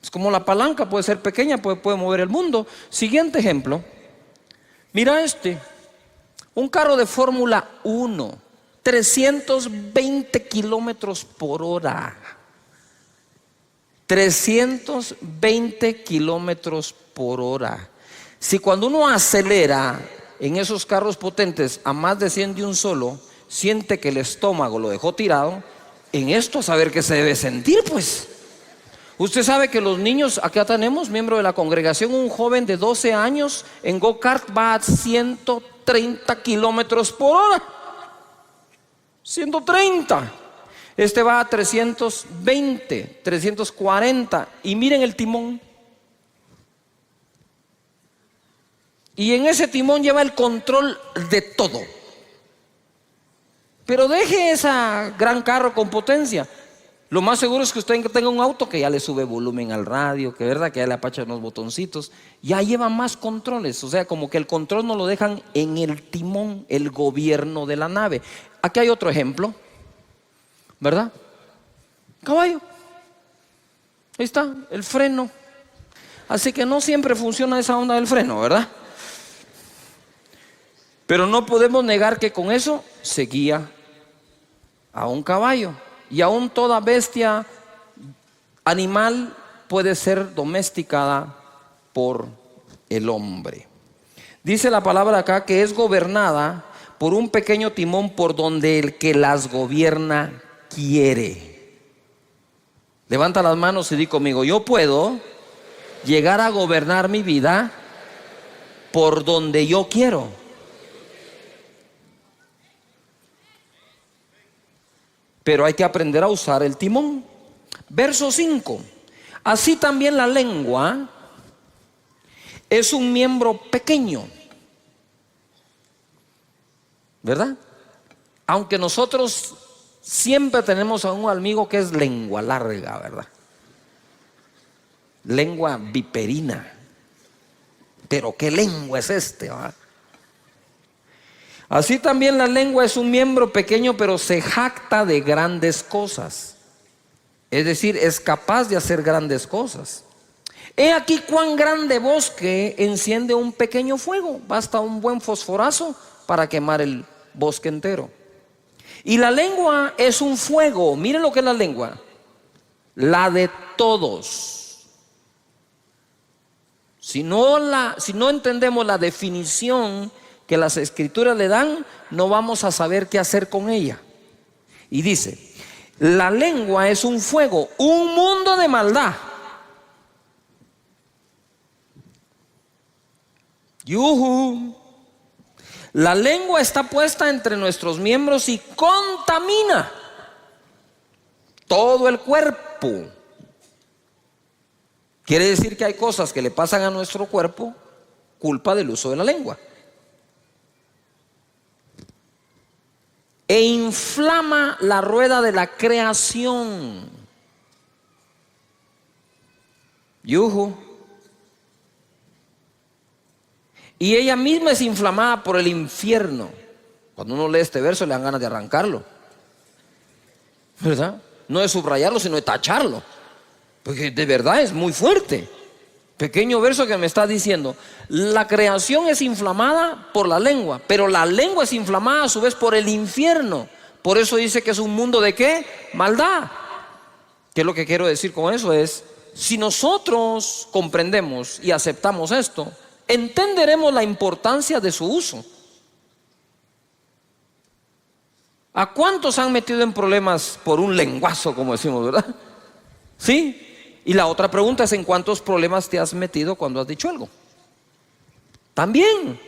Es como la palanca, puede ser pequeña, puede mover el mundo. Siguiente ejemplo. Mira un carro de Fórmula 1, 320 kilómetros por hora. 320 kilómetros por hora. Si cuando uno acelera en esos carros potentes a más de 100 de un solo, siente que el estómago lo dejó tirado, en esto a saber qué se debe sentir, pues. Usted sabe que los niños, acá tenemos miembro de la congregación, un joven de 12 años en go-kart va a 130 kilómetros por hora. 130. Este va a 320, 340. Y miren el timón. Y en ese timón lleva el control de todo. Pero deje ese gran carro con potencia. Lo más seguro es que usted tenga un auto que ya le sube volumen al radio, que verdad que ya le apacha unos botoncitos, ya lleva más controles. O sea, como que el control no lo dejan en el timón, el gobierno de la nave. Aquí hay otro ejemplo, ¿verdad? Caballo. Ahí está, el freno. Así que no siempre funciona esa onda del freno, ¿verdad? Pero no podemos negar que con eso se guía a un caballo. Y aún toda bestia animal puede ser domesticada por el hombre. Dice la palabra acá que es gobernada por un pequeño timón por donde el que las gobierna quiere. Levanta las manos y di conmigo: yo puedo llegar a gobernar mi vida por donde yo quiero. Pero hay que aprender a usar el timón. Verso 5. Así también la lengua es un miembro pequeño, ¿verdad? Aunque nosotros siempre tenemos a un amigo que es lengua larga, ¿verdad? Lengua viperina. Pero ¿qué lengua es este, ¿verdad? Así también la lengua es un miembro pequeño, pero se jacta de grandes cosas. Es decir, es capaz de hacer grandes cosas. He aquí cuán grande bosque enciende un pequeño fuego. Basta un buen fosforazo para quemar el bosque entero. Y la lengua es un fuego. Miren lo que es la lengua. La de todos. Si no entendemos la definición que las escrituras le dan, no vamos a saber qué hacer con ella. Y dice, la lengua es un fuego, un mundo de maldad. ¡Yujú! La lengua está puesta entre nuestros miembros y contamina todo el cuerpo. Quiere decir que hay cosas que le pasan a nuestro cuerpo culpa del uso de la lengua. E inflama la rueda de la creación. ¡Yujú! Y ella misma es inflamada por el infierno. Cuando uno lee este verso le dan ganas de arrancarlo, ¿verdad? No de subrayarlo, sino de tacharlo, porque de verdad es muy fuerte. Pequeño verso que me está diciendo, la creación es inflamada por la lengua, pero la lengua es inflamada a su vez por el infierno. Por eso dice que es un mundo de ¿qué? Maldad. ¿Qué es lo que quiero decir con eso? Es, si nosotros comprendemos y aceptamos esto, entenderemos la importancia de su uso. ¿A cuántos han metido en problemas por un lenguazo, como decimos, verdad? ¿Sí? Y la otra pregunta es, ¿en cuántos problemas te has metido cuando has dicho algo? También.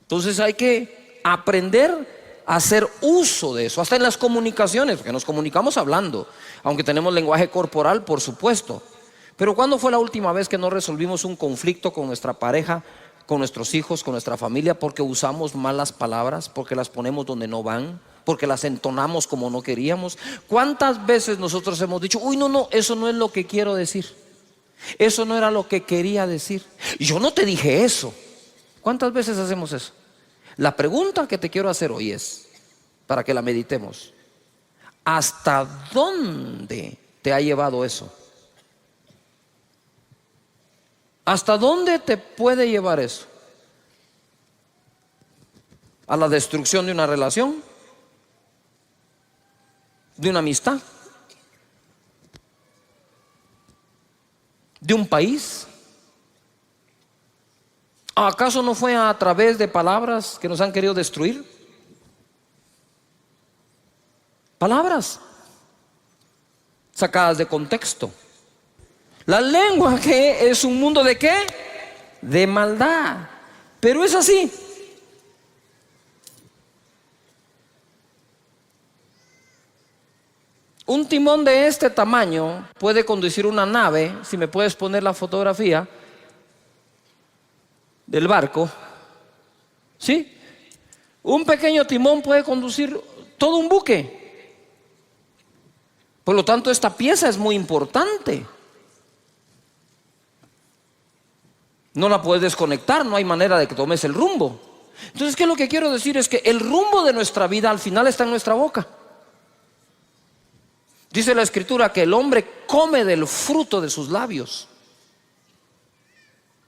Entonces hay que aprender a hacer uso de eso, hasta en las comunicaciones, porque nos comunicamos hablando, aunque tenemos lenguaje corporal, por supuesto. Pero ¿cuándo fue la última vez que no resolvimos un conflicto con nuestra pareja, con nuestros hijos, con nuestra familia, porque usamos malas palabras, porque las ponemos donde no van, porque las entonamos como no queríamos? ¿Cuántas veces nosotros hemos dicho, uy, no, eso no es lo que quiero decir, eso no era lo que quería decir, yo no te dije eso? ¿Cuántas veces hacemos eso? La pregunta que te quiero hacer hoy es, para que la meditemos, ¿hasta dónde te ha llevado eso? ¿Hasta dónde te puede llevar eso? ¿A la destrucción de una relación? ¿De una amistad? ¿De un país? ¿Acaso no fue a través de palabras que nos han querido destruir? Palabras sacadas de contexto. La lengua, que es un mundo de ¿qué? De maldad. Pero es así. Un timón de este tamaño puede conducir una nave. Si me puedes poner la fotografía del barco, ¿sí? Un pequeño timón puede conducir todo un buque. Por lo tanto, esta pieza es muy importante. No la puedes desconectar, no hay manera de que tomes el rumbo. Entonces, ¿qué es lo que quiero decir? Es que el rumbo de nuestra vida al final está en nuestra boca. Dice la Escritura que el hombre come del fruto de sus labios.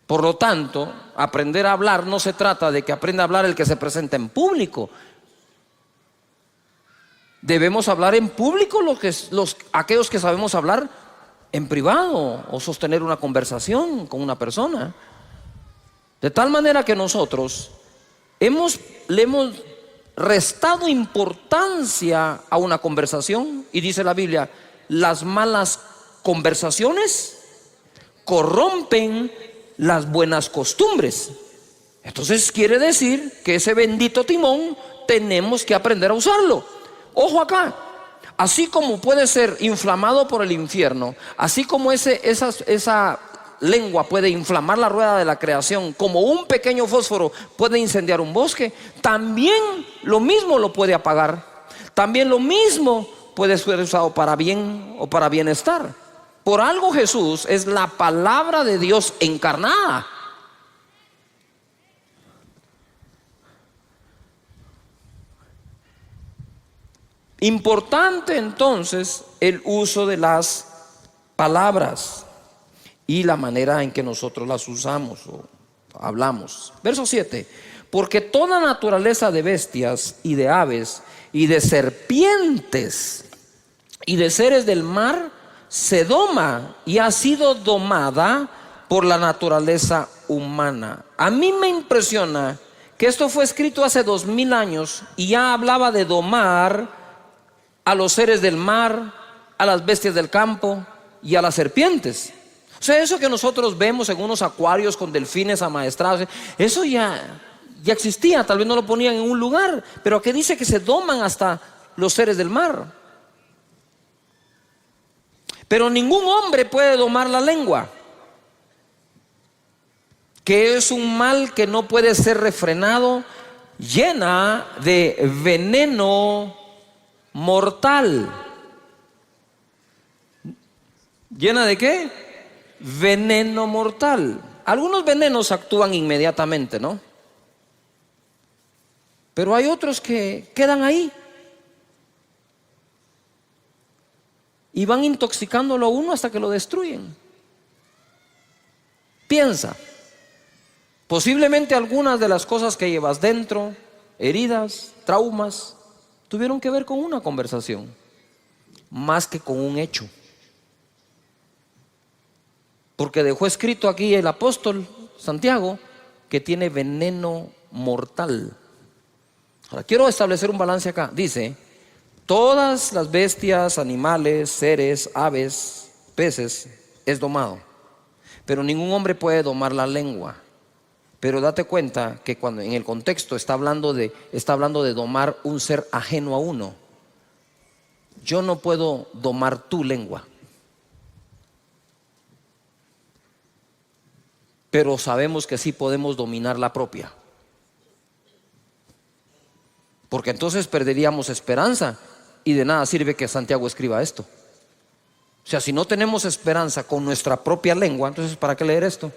Por lo tanto, aprender a hablar no se trata de que aprenda a hablar el que se presenta en público. Debemos hablar en público aquellos que sabemos hablar en privado o sostener una conversación con una persona. De tal manera que nosotros le hemos restado importancia a una conversación, y dice la Biblia, las malas conversaciones corrompen las buenas costumbres. Entonces quiere decir que ese bendito timón tenemos que aprender a usarlo. Ojo acá, así como puede ser inflamado por el infierno, así como esa lengua puede inflamar la rueda de la creación, como un pequeño fósforo puede incendiar un bosque, también lo mismo lo puede apagar. También lo mismo puede ser usado para bien o para bienestar. Por algo Jesús es la palabra de Dios encarnada. Importante entonces el uso de las palabras y la manera en que nosotros las usamos o hablamos. Verso 7. Porque toda naturaleza de bestias y de aves y de serpientes y de seres del mar se doma y ha sido domada por la naturaleza humana. A mí me impresiona que esto fue escrito hace 2000 años y ya hablaba de domar a los seres del mar, a las bestias del campo y a las serpientes. O sea, eso que nosotros vemos en unos acuarios con delfines amaestrados, eso ya existía. Tal vez no lo ponían en un lugar, pero que dice que se doman hasta los seres del mar. Pero ningún hombre puede domar la lengua, que es un mal que no puede ser refrenado, llena de veneno mortal. ¿Llena de qué? Veneno mortal. Algunos venenos actúan inmediatamente, ¿no? Pero hay otros que quedan ahí y van intoxicándolo a uno hasta que lo destruyen. Piensa, posiblemente algunas de las cosas que llevas dentro, heridas, traumas, tuvieron que ver con una conversación, más que con un hecho. Porque dejó escrito aquí el apóstol Santiago que tiene veneno mortal. Ahora quiero establecer un balance acá. Dice, todas las bestias, animales, seres, aves, peces, es domado. Pero ningún hombre puede domar la lengua. Pero date cuenta que cuando en el contexto está hablando de domar un ser ajeno a uno. Yo no puedo domar tu lengua. Pero sabemos que sí podemos dominar la propia. Porque entonces perderíamos esperanza y de nada sirve que Santiago escriba esto. O sea, si no tenemos esperanza con nuestra propia lengua, entonces ¿para qué leer esto?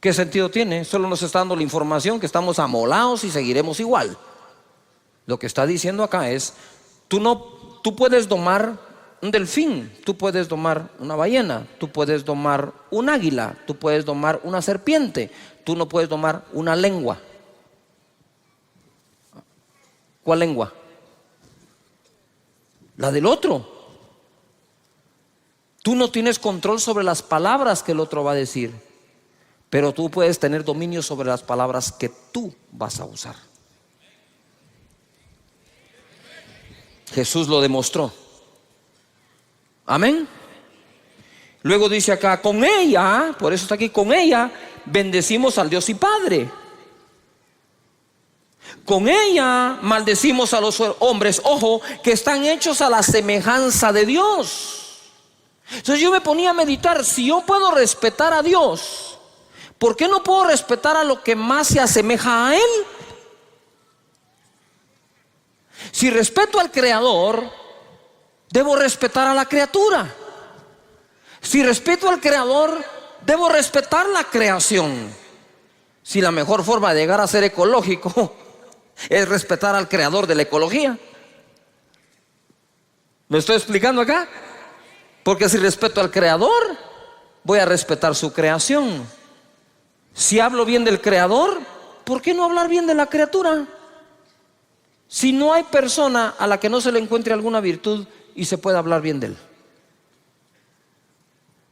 ¿Qué sentido tiene? Solo nos está dando la información que estamos amolados y seguiremos igual. Lo que está diciendo acá es, tú puedes domar un delfín, tú puedes domar una ballena, tú puedes domar un águila, tú puedes domar una serpiente, tú no puedes domar una lengua. ¿Cuál lengua? La del otro. Tú no tienes control sobre las palabras que el otro va a decir, pero tú puedes tener dominio sobre las palabras que tú vas a usar. Jesús lo demostró. Amén. Luego dice acá, con ella, por eso está aquí, con ella bendecimos al Dios y Padre. Con ella maldecimos a los hombres, ojo, que están hechos a la semejanza de Dios. Entonces yo me ponía a meditar, si yo puedo respetar a Dios, ¿por qué no puedo respetar a lo que más se asemeja a Él? Si respeto al Creador, debo respetar a la criatura. Si respeto al Creador, debo respetar la creación. Si la mejor forma de llegar a ser ecológico es respetar al Creador de la ecología. ¿Me estoy explicando acá? Porque si respeto al Creador, voy a respetar su creación. Si hablo bien del Creador, ¿por qué no hablar bien de la criatura? Si no hay persona a la que no se le encuentre alguna virtud y se pueda hablar bien de él.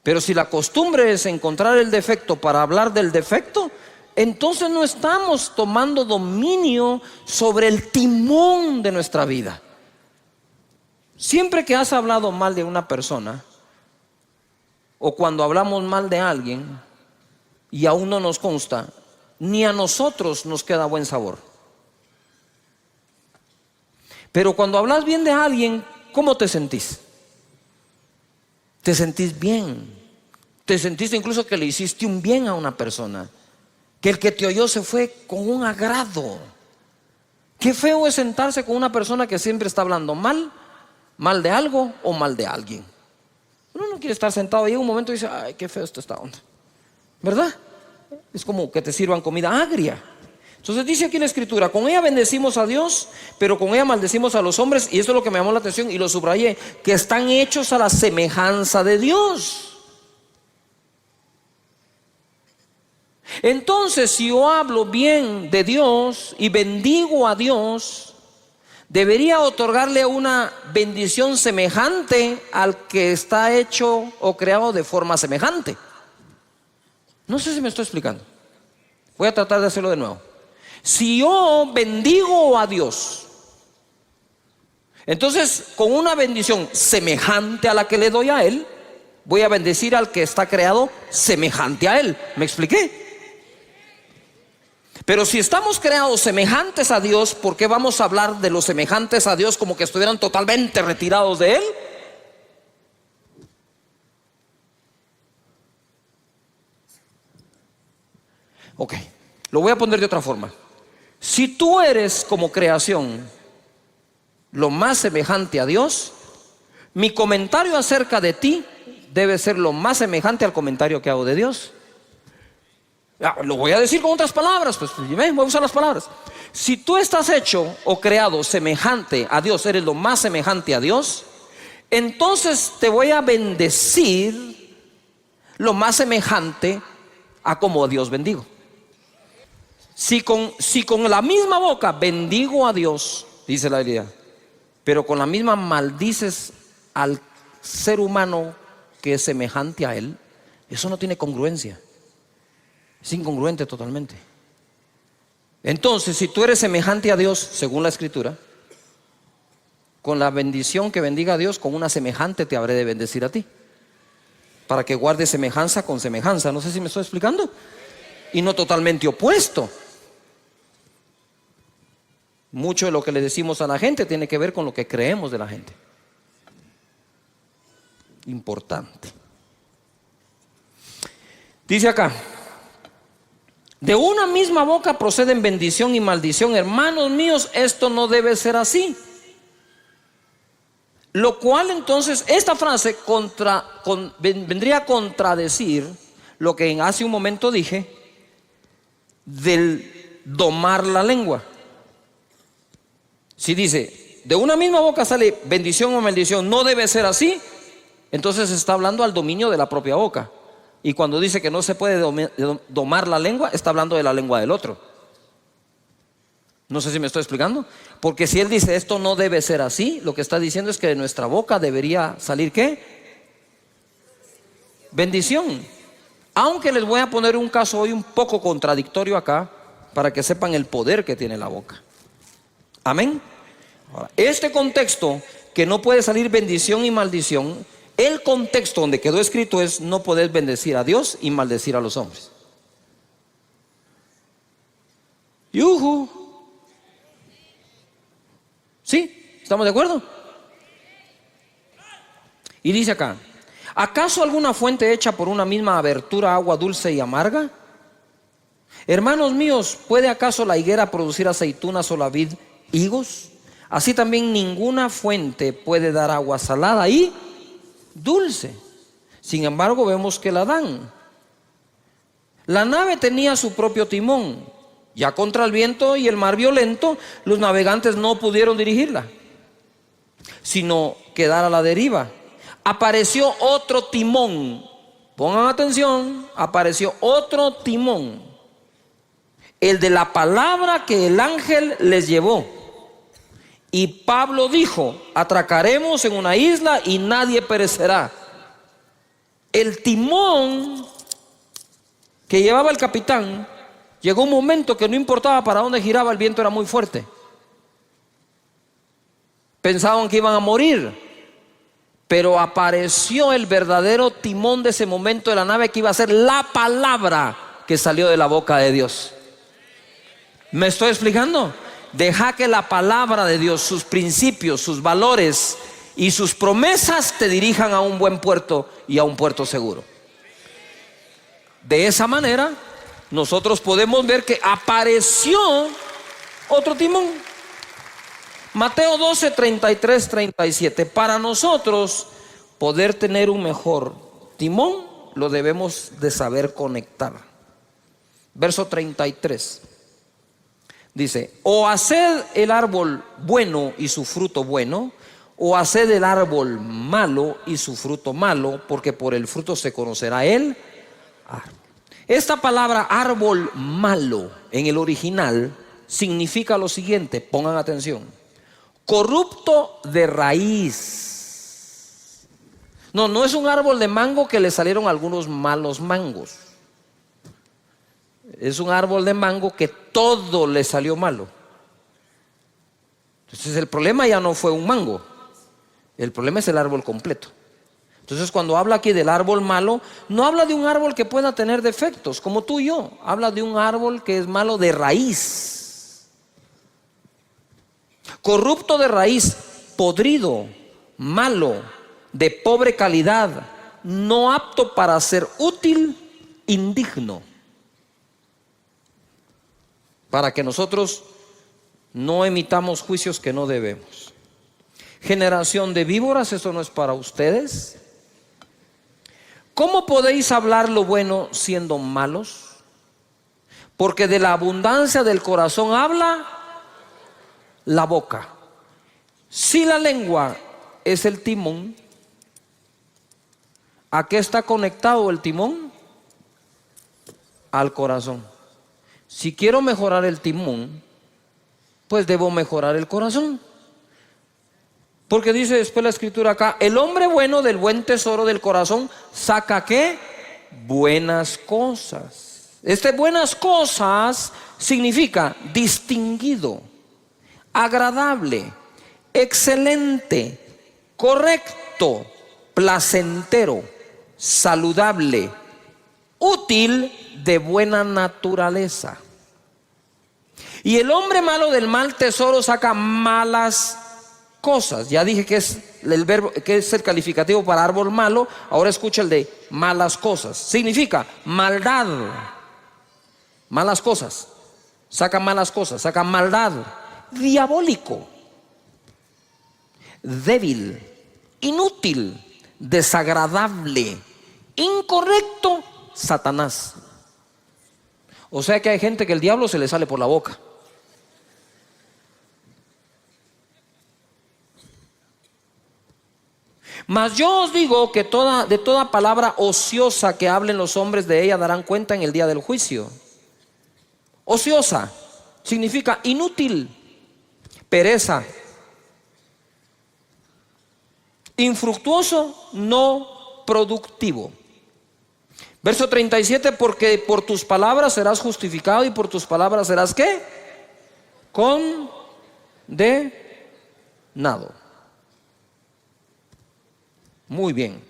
Pero si la costumbre es encontrar el defecto para hablar del defecto, entonces no estamos tomando dominio sobre el timón de nuestra vida. Siempre que has hablado mal de una persona, o cuando hablamos mal de alguien y aún no nos consta, ni a nosotros nos queda buen sabor. Pero cuando hablas bien de alguien, ¿cómo te sentís? Te sentís bien, Te sentiste incluso que le hiciste un bien a una persona, que el que te oyó se fue con un agrado. Qué feo es sentarse con una persona que siempre está hablando mal de algo o mal de alguien. Uno no quiere estar sentado ahí en un momento y dice, ay, qué feo está esta onda, ¿verdad? Es como que te sirvan comida agria. Entonces dice aquí la escritura, con ella bendecimos a Dios, pero con ella maldecimos a los hombres. Y esto es lo que me llamó la atención y lo subrayé, que están hechos a la semejanza de Dios. Entonces, si yo hablo bien de Dios y bendigo a Dios, debería otorgarle una bendición semejante al que está hecho o creado de forma semejante. No sé si me estoy explicando. Voy a tratar de hacerlo de nuevo. Si yo bendigo a Dios, entonces con una bendición semejante a la que le doy a Él, voy a bendecir al que está creado semejante a Él. ¿Me expliqué? Pero si estamos creados semejantes a Dios, ¿por qué vamos a hablar de los semejantes a Dios como que estuvieran totalmente retirados de Él? Ok, lo voy a poner de otra forma. Si tú eres como creación lo más semejante a Dios, mi comentario acerca de ti debe ser lo más semejante al comentario que hago de Dios. Lo voy a decir con otras palabras, pues voy a usar las palabras. Si tú estás hecho o creado semejante a Dios, eres lo más semejante a Dios, entonces te voy a bendecir lo más semejante a como a Dios bendigo. Si con la misma boca bendigo a Dios, dice la Biblia, pero con la misma maldices al ser humano que es semejante a Él, eso no tiene congruencia. Es incongruente totalmente. Entonces, si tú eres semejante a Dios, según la Escritura, con la bendición que bendiga a Dios, con una semejante te habré de bendecir a ti, para que guardes semejanza con semejanza. No sé si me estoy explicando. Y no totalmente opuesto. Mucho de lo que le decimos a la gente tiene que ver con lo que creemos de la gente. Importante. Dice acá, de una misma boca proceden bendición y maldición. Hermanos míos, esto no debe ser así. Lo cual entonces, esta frase vendría a contradecir lo que hace un momento dije del domar la lengua. Si dice, de una misma boca sale bendición o maldición, no debe ser así, entonces está hablando al dominio de la propia boca. Y cuando dice que no se puede domar la lengua, está hablando de la lengua del otro. No sé si me estoy explicando. Porque si él dice esto no debe ser así, lo que está diciendo es que de nuestra boca debería salir ¿qué? Bendición. Aunque les voy a poner un caso hoy un poco contradictorio acá, para que sepan el poder que tiene la boca. Amén. Ahora, este contexto que no puede salir bendición y maldición, el contexto donde quedó escrito es no poder bendecir a Dios y maldecir a los hombres. ¡Yujú! ¿Sí? ¿Estamos de acuerdo? Y dice acá, ¿acaso alguna fuente hecha por una misma abertura agua dulce y amarga? Hermanos míos, ¿puede acaso la higuera producir aceitunas o la vid higos? Así también ninguna fuente puede dar agua salada y dulce. Sin embargo, vemos que la dan. La nave tenía su propio timón. Ya contra el viento y el mar violento, los navegantes no pudieron dirigirla, sino quedar a la deriva. Apareció otro timón. Pongan atención, apareció otro timón, el de la palabra que el ángel les llevó. Y Pablo dijo, atracaremos en una isla y nadie perecerá. El timón que llevaba el capitán, llegó un momento que no importaba para dónde giraba, el viento era muy fuerte. Pensaban que iban a morir, pero apareció el verdadero timón de ese momento de la nave, que iba a ser la palabra que salió de la boca de Dios. ¿Me estoy explicando? Deja que la palabra de Dios, sus principios, sus valores y sus promesas te dirijan a un buen puerto y a un puerto seguro. De esa manera, nosotros podemos ver que apareció otro timón. Mateo 12, 33, 37. Para nosotros poder tener un mejor timón, lo debemos de saber conectar. Verso 33. Dice: o haced el árbol bueno y su fruto bueno, o haced el árbol malo y su fruto malo, porque por el fruto se conocerá el árbol. Esta palabra árbol malo en el original significa lo siguiente, pongan atención: corrupto de raíz. No es un árbol de mango que le salieron algunos malos mangos. Es un árbol de mango que todo le salió malo. Entonces el problema ya no fue un mango, el problema es el árbol completo. Entonces cuando habla aquí del árbol malo, no habla de un árbol que pueda tener defectos como tú y yo, habla de un árbol que es malo de raíz. Corrupto de raíz, podrido, malo, de pobre calidad, no apto para ser útil, indigno. Para que nosotros no emitamos juicios que no debemos. Generación de víboras, eso no es para ustedes. ¿Cómo podéis hablar lo bueno siendo malos? Porque de la abundancia del corazón habla la boca. Si la lengua es el timón, ¿a qué está conectado el timón? Al corazón. Si quiero mejorar el timón, pues debo mejorar el corazón. Porque dice después la escritura acá: el hombre bueno del buen tesoro del corazón saca ¿qué? Buenas cosas. Buenas cosas significa distinguido, agradable, excelente, correcto, placentero, saludable, útil, de buena naturaleza. Y el hombre malo del mal tesoro saca malas cosas. Ya dije que es el verbo, que es el calificativo para árbol malo. Ahora escucha el de malas cosas. Significa maldad. Malas cosas. Saca malas cosas, saca maldad. Diabólico, débil, inútil, desagradable, incorrecto, Satanás. O sea que hay gente que el diablo se le sale por la boca. Mas yo os digo que de toda palabra ociosa que hablen los hombres, de ella darán cuenta en el día del juicio. Ociosa significa inútil, pereza, infructuoso, no productivo. Verso 37, porque por tus palabras serás justificado y por tus palabras serás ¿qué? Condenado. Muy bien.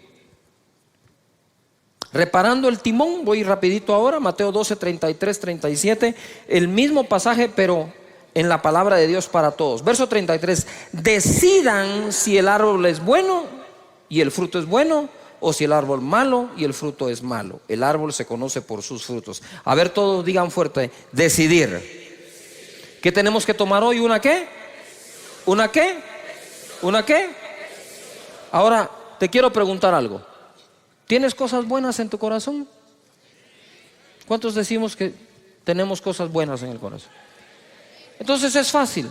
Reparando el timón, voy rapidito ahora, Mateo 12, 33, 37, el mismo pasaje pero en la palabra de Dios para todos. Verso 33, decidan si el árbol es bueno y el fruto es bueno, o si el árbol malo y el fruto es malo. El árbol se conoce por sus frutos. A ver, todos digan fuerte: decidir. ¿Qué tenemos que tomar hoy? ¿Una qué? ¿Una qué? ¿Una qué? Ahora te quiero preguntar algo. ¿Tienes cosas buenas en tu corazón? ¿Cuántos decimos que tenemos cosas buenas en el corazón? Entonces es fácil.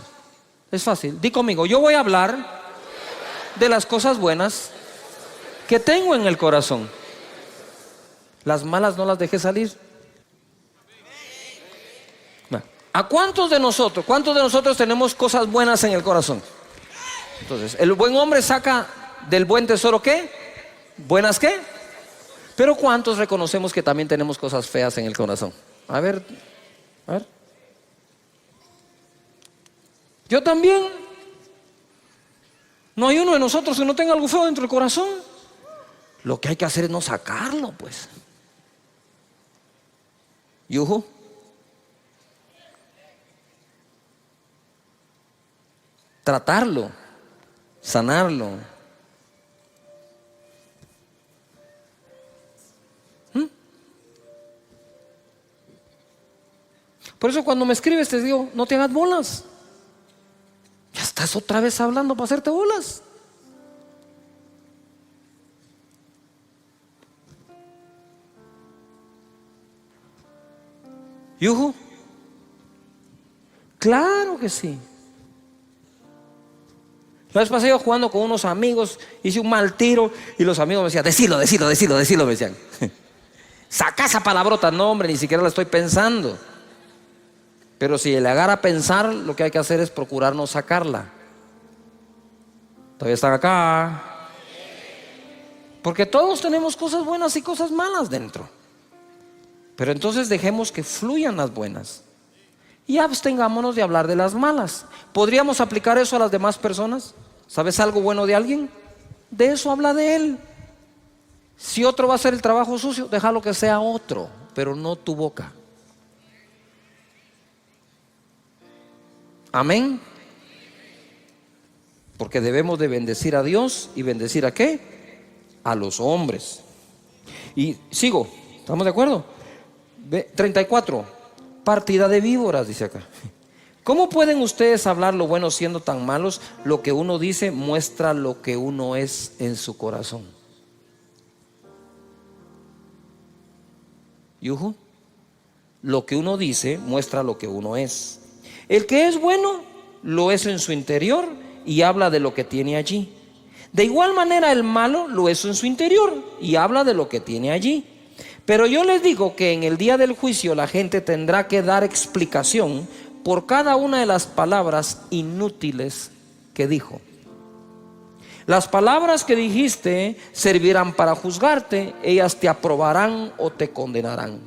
Es fácil. Di conmigo: yo voy a hablar de las cosas buenas que tengo en el corazón. Las malas no las dejé salir. ¿A cuántos de nosotros tenemos cosas buenas en el corazón? Entonces, el buen hombre saca del buen tesoro ¿qué? ¿Buenas qué? Pero ¿cuántos reconocemos que también tenemos cosas feas en el corazón? A ver. Yo también. No hay uno de nosotros que no tenga algo feo dentro del corazón. Lo que hay que hacer es no sacarlo, pues. Yuhu. Tratarlo, sanarlo. Por eso cuando me escribes te digo, no te hagas bolas. Ya estás otra vez hablando para hacerte bolas. ¿Yuju? Claro que sí. La vez pasada iba jugando con unos amigos, hice un mal tiro y los amigos me decían, decilo, me decían. Saca esa palabrota. No, hombre, ni siquiera la estoy pensando. Pero si le agarra a pensar, lo que hay que hacer es procurar no sacarla. Todavía están acá. Porque todos tenemos cosas buenas y cosas malas dentro. Pero entonces dejemos que fluyan las buenas y abstengámonos de hablar de las malas. ¿Podríamos aplicar eso a las demás personas? ¿Sabes algo bueno de alguien? De eso habla de él. Si otro va a hacer el trabajo sucio, déjalo que sea otro, pero no tu boca. Amén. Porque debemos de bendecir a Dios. ¿Y bendecir a qué? A los hombres. Y sigo, ¿estamos de acuerdo? 34, partida de víboras, dice acá. ¿Cómo pueden ustedes hablar lo bueno siendo tan malos? Lo que uno dice muestra lo que uno es en su corazón. ¿Yuju? Lo que uno dice muestra lo que uno es. El que es bueno lo es en su interior y habla de lo que tiene allí. De igual manera el malo lo es en su interior y habla de lo que tiene allí. Pero yo les digo que en el día del juicio la gente tendrá que dar explicación por cada una de las palabras inútiles que dijo. Las palabras que dijiste servirán para juzgarte, ellas te aprobarán o te condenarán.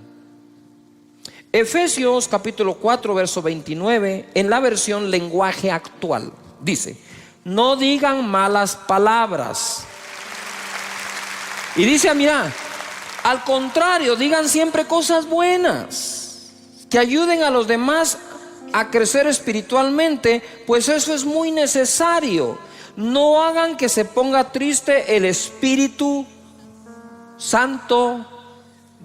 Efesios capítulo 4 verso 29 en la versión lenguaje actual dice: no digan malas palabras. Y dice, mira, al contrario, digan siempre cosas buenas que ayuden a los demás a crecer espiritualmente, pues eso es muy necesario. No hagan que se ponga triste el Espíritu Santo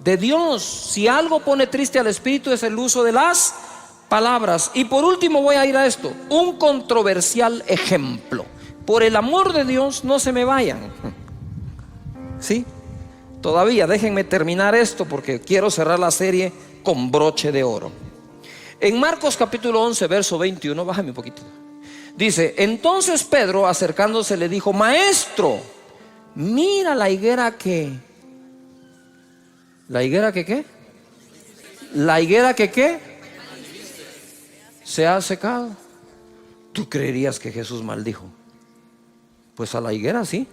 de Dios. Si algo pone triste al Espíritu es el uso de las palabras. Y por último voy a ir a esto, un controversial ejemplo. Por el amor de Dios, no se me vayan. ¿Sí? Todavía déjenme terminar esto porque quiero cerrar la serie con broche de oro. En Marcos capítulo 11 verso 21, bájame un poquito. Dice, entonces Pedro acercándose le dijo: maestro, mira la higuera que... ¿La higuera que qué? La higuera que qué se ha secado. ¿Tú creerías que Jesús maldijo? Pues a la higuera sí.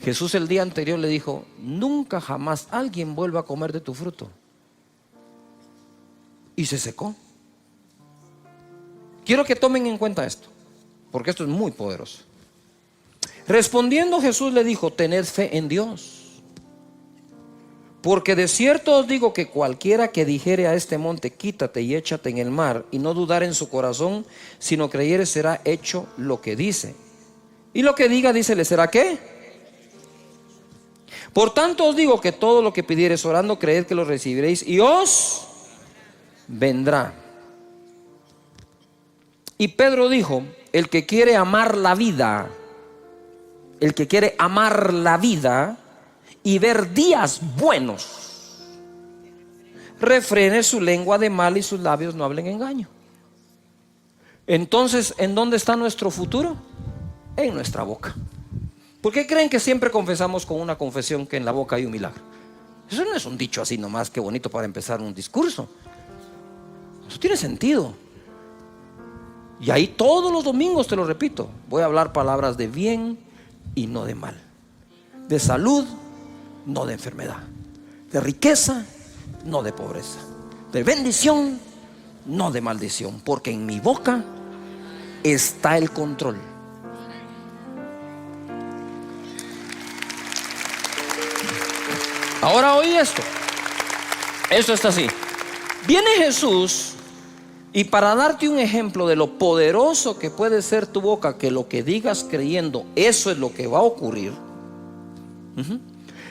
Jesús el día anterior le dijo: nunca jamás alguien vuelva a comer de tu fruto. Y se secó. Quiero que tomen en cuenta esto, porque esto es muy poderoso. Respondiendo Jesús le dijo: tened fe en Dios, porque de cierto os digo que cualquiera que dijere a este monte: quítate y échate en el mar, y no dudar en su corazón, sino creyere, será hecho lo que dice. Y lo que diga, dice, le será ¿qué? Por tanto os digo que todo lo que pidiereis orando, creed que lo recibiréis y os vendrá. Y Pedro dijo: el que quiere amar la vida, el que quiere amar la vida y ver días buenos, refrene su lengua de mal y sus labios no hablen engaño. Entonces, ¿en dónde está nuestro futuro? En nuestra boca. ¿Por qué creen que siempre confesamos con una confesión que en la boca hay un milagro? Eso no es un dicho así nomás, qué bonito para empezar un discurso. Eso tiene sentido. Y ahí todos los domingos te lo repito, voy a hablar palabras de bien y no de mal, de salud, no de enfermedad, de riqueza, no de pobreza, de bendición, no de maldición, porque en mi boca está el control. Ahora oí esto. Esto está así. Viene Jesús, y para darte un ejemplo de lo poderoso que puede ser tu boca, que lo que digas creyendo, eso es lo que va a ocurrir.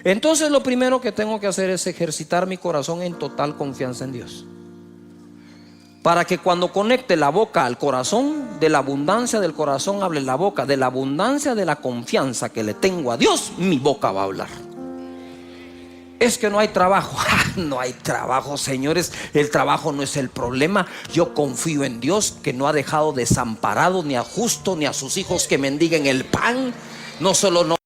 Entonces lo primero que tengo que hacer es ejercitar mi corazón en total confianza en Dios, para que cuando conecte la boca al corazón, de la abundancia del corazón hable la boca. De la abundancia de la confianza que le tengo a Dios, mi boca va a hablar. Es que no hay trabajo. No hay trabajo, señores. El trabajo no es el problema. Yo confío en Dios, que no ha dejado desamparado ni a justo ni a sus hijos que mendiguen el pan. No solo no.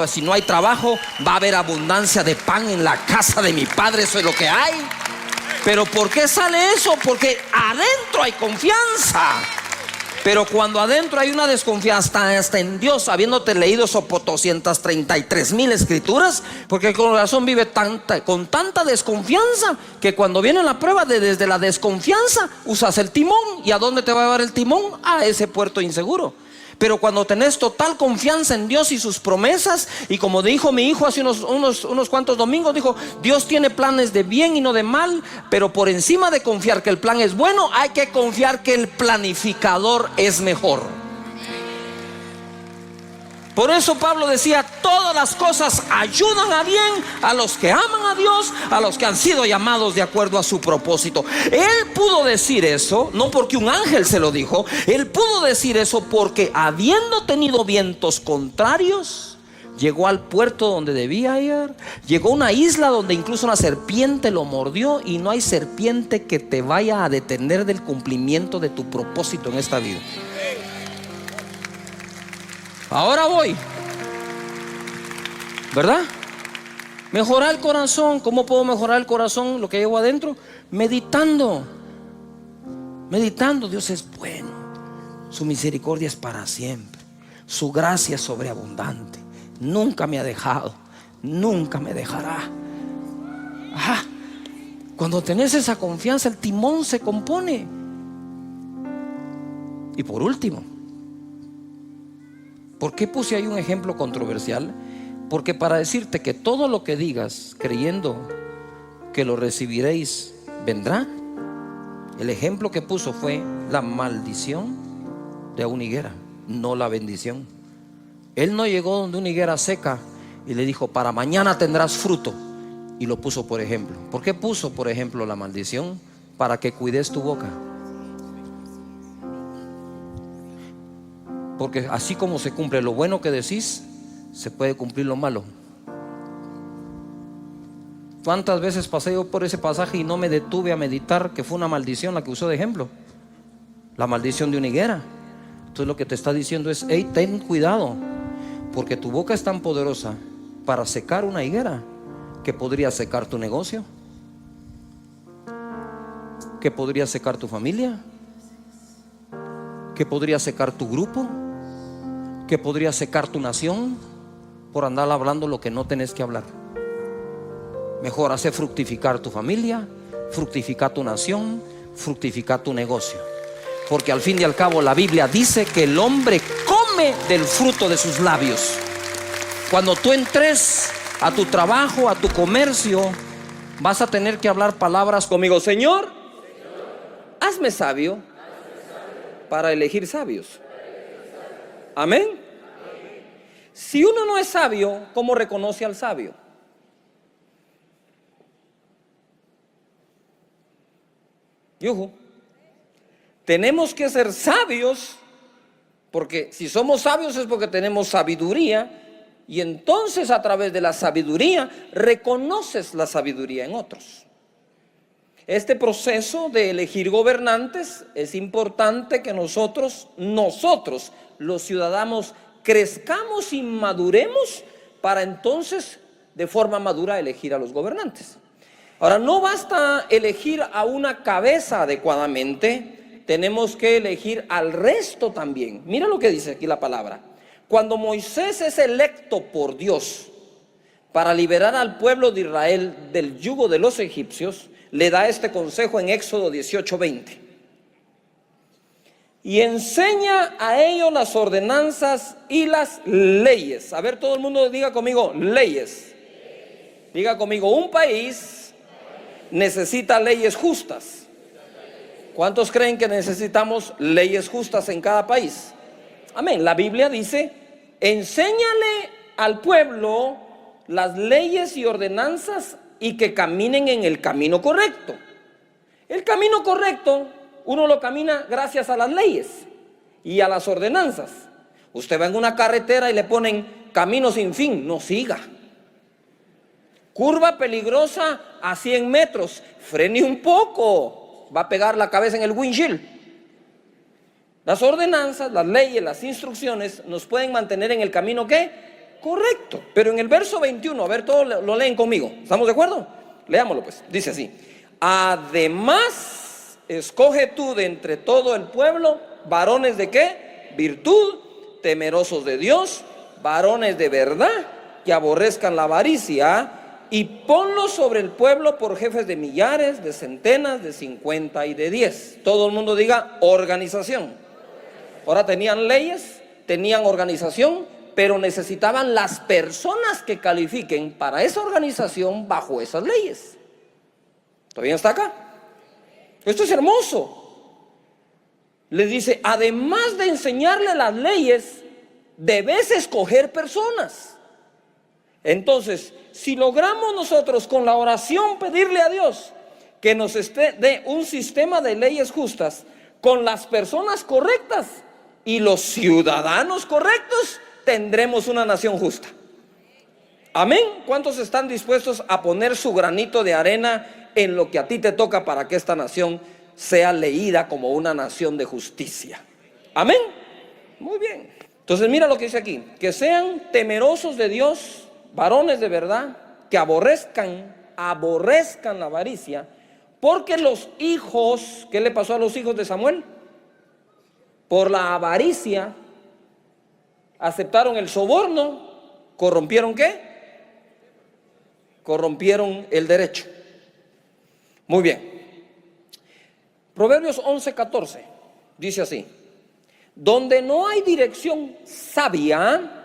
Si no hay trabajo, va a haber abundancia de pan en la casa de mi padre. Eso es lo que hay. Pero ¿por qué sale eso? Porque adentro hay confianza. Pero cuando adentro hay una desconfianza hasta en Dios, habiéndote leído esos 233,000 escrituras, porque el corazón vive con tanta desconfianza, que cuando viene la prueba, desde la desconfianza usas el timón. ¿Y a dónde te va a llevar el timón? A ese puerto inseguro. Pero cuando tenés total confianza en Dios y sus promesas, y como dijo mi hijo hace unos cuantos domingos, dijo: Dios tiene planes de bien y no de mal. Pero por encima de confiar que el plan es bueno, hay que confiar que el planificador es mejor. Por eso Pablo decía: todas las cosas ayudan a bien a los que aman a Dios, a los que han sido llamados de acuerdo a su propósito. Él pudo decir eso no porque un ángel se lo dijo. Él pudo decir eso porque, habiendo tenido vientos contrarios, llegó al puerto donde debía ir. Llegó a una isla donde incluso una serpiente lo mordió. Y no hay serpiente que te vaya a detener del cumplimiento de tu propósito en esta vida. Ahora voy, ¿verdad? Mejorar el corazón. ¿Cómo puedo mejorar el corazón? Lo que llevo adentro, meditando. Dios es bueno, su misericordia es para siempre, su gracia es sobreabundante, nunca me ha dejado, nunca me dejará. Cuando tenés esa confianza, el timón se compone. Y por último, ¿por qué puse ahí un ejemplo controversial? Porque para decirte que todo lo que digas creyendo que lo recibiréis vendrá, el ejemplo que puso fue la maldición de una higuera, no la bendición. Él no llegó donde una higuera seca y le dijo: para mañana tendrás fruto, y lo puso por ejemplo. ¿Por qué puso por ejemplo la maldición? Para que cuides tu boca. Porque así como se cumple lo bueno que decís, se puede cumplir lo malo. ¿Cuántas veces pasé yo por ese pasaje y no me detuve a meditar que fue una maldición la que usó de ejemplo? La maldición de una higuera. Entonces lo que te está diciendo es: hey, ten cuidado, porque tu boca es tan poderosa para secar una higuera que podría secar tu negocio, que podría secar tu familia, que podría secar tu grupo, que podría secar tu nación, por andar hablando lo que no tenés que hablar. Mejor hacer fructificar tu familia, fructificar tu nación, fructificar tu negocio. Porque al fin y al cabo la Biblia dice que el hombre come del fruto de sus labios. Cuando tú entres a tu trabajo, a tu comercio, vas a tener que hablar palabras conmigo: Señor, hazme sabio para elegir sabios. Amén. Si uno no es sabio, ¿cómo reconoce al sabio? Yuhu. Tenemos que ser sabios, porque si somos sabios es porque tenemos sabiduría, y entonces a través de la sabiduría reconoces la sabiduría en otros. Este proceso de elegir gobernantes es importante que nosotros los ciudadanos crezcamos y maduremos para entonces de forma madura elegir a los gobernantes. Ahora, no basta elegir a una cabeza adecuadamente, tenemos que elegir al resto también. Mira lo que dice aquí la palabra. Cuando Moisés es electo por Dios para liberar al pueblo de Israel del yugo de los egipcios, le da este consejo en Éxodo 18:20. Y enseña a ellos las ordenanzas y las leyes. A ver, todo el mundo diga conmigo, leyes. Diga conmigo, un país necesita leyes justas. ¿Cuántos creen que necesitamos leyes justas en cada país? Amén. La Biblia dice, enséñale al pueblo las leyes y ordenanzas y que caminen en el camino correcto. El camino correcto uno lo camina gracias a las leyes y a las ordenanzas. Usted va en una carretera y le ponen camino sin fin, no siga. Curva peligrosa a 100 metros, frene un poco, va a pegar la cabeza en el windshield. Las ordenanzas, las leyes, las instrucciones nos pueden mantener en el camino ¿qué? Correcto. Pero en el verso 21, a ver, todos lo leen conmigo. ¿Estamos de acuerdo? Leámoslo pues. Dice así: además, escoge tú de entre todo el pueblo varones de ¿qué? Virtud, temerosos de Dios, varones de verdad, que aborrezcan la avaricia, y ponlos sobre el pueblo por jefes de millares, de centenas, de 50 y de 10. Todo el mundo diga organización. Ahora tenían leyes, tenían organización, pero necesitaban las personas que califiquen para esa organización bajo esas leyes. ¿Todavía está acá? Esto es hermoso. Les dice, además de enseñarle las leyes, debes escoger personas. Entonces, si logramos nosotros con la oración pedirle a Dios que nos dé un sistema de leyes justas con las personas correctas y los ciudadanos correctos, tendremos una nación justa. Amén. ¿Cuántos están dispuestos a poner su granito de arena en lo que a ti te toca para que esta nación sea leída como una nación de justicia? Amén. Muy bien. Entonces mira lo que dice aquí: que sean temerosos de Dios, varones de verdad, que aborrezcan la avaricia, porque los hijos, ¿qué le pasó a los hijos de Samuel? Por la avaricia aceptaron el soborno, corrompieron ¿qué? Corrompieron el derecho. Muy bien. Proverbios 11:14 dice así: donde no hay dirección sabia,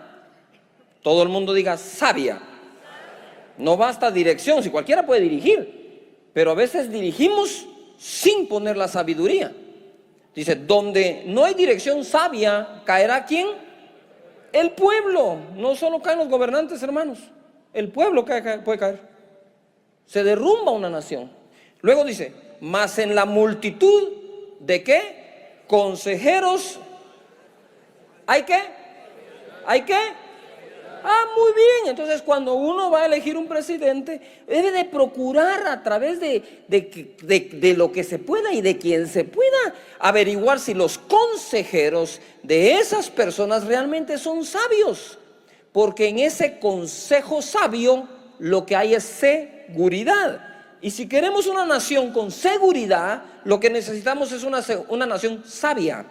todo el mundo diga sabia. No basta dirección, si cualquiera puede dirigir, pero a veces dirigimos sin poner la sabiduría. Dice, donde no hay dirección sabia, ¿caerá quién? El pueblo. No solo caen los gobernantes, hermanos, el pueblo puede caer. Se derrumba una nación. Luego dice, mas en la multitud de ¿qué? Consejeros, ¿hay qué? ¿Hay qué? Muy bien. Entonces cuando uno va a elegir un presidente, debe de procurar a través de lo que se pueda y de quien se pueda averiguar si los consejeros de esas personas realmente son sabios, porque en ese consejo sabio lo que hay es seguridad. Y si queremos una nación con seguridad, lo que necesitamos es una nación sabia,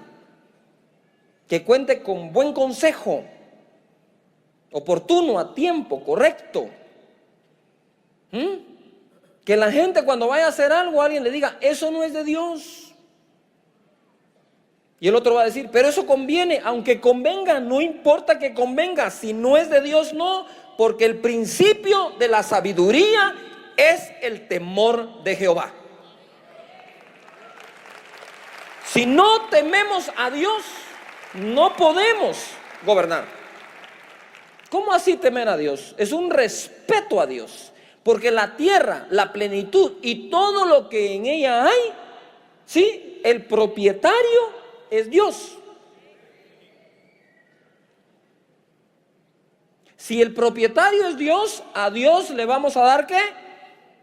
que cuente con buen consejo, oportuno, a tiempo, correcto. Que la gente cuando vaya a hacer algo, alguien le diga, eso no es de Dios. Y el otro va a decir, pero eso conviene. Aunque convenga, no importa que convenga. Si no es de Dios, no. Porque el principio de la sabiduría es el temor de Jehová. Si no tememos a Dios, no podemos gobernar. ¿Cómo así temer a Dios? Es un respeto a Dios, porque la tierra, la plenitud y todo lo que en ella hay, ¿sí? El propietario es Dios. Si el propietario es Dios, a Dios le vamos a dar ¿qué?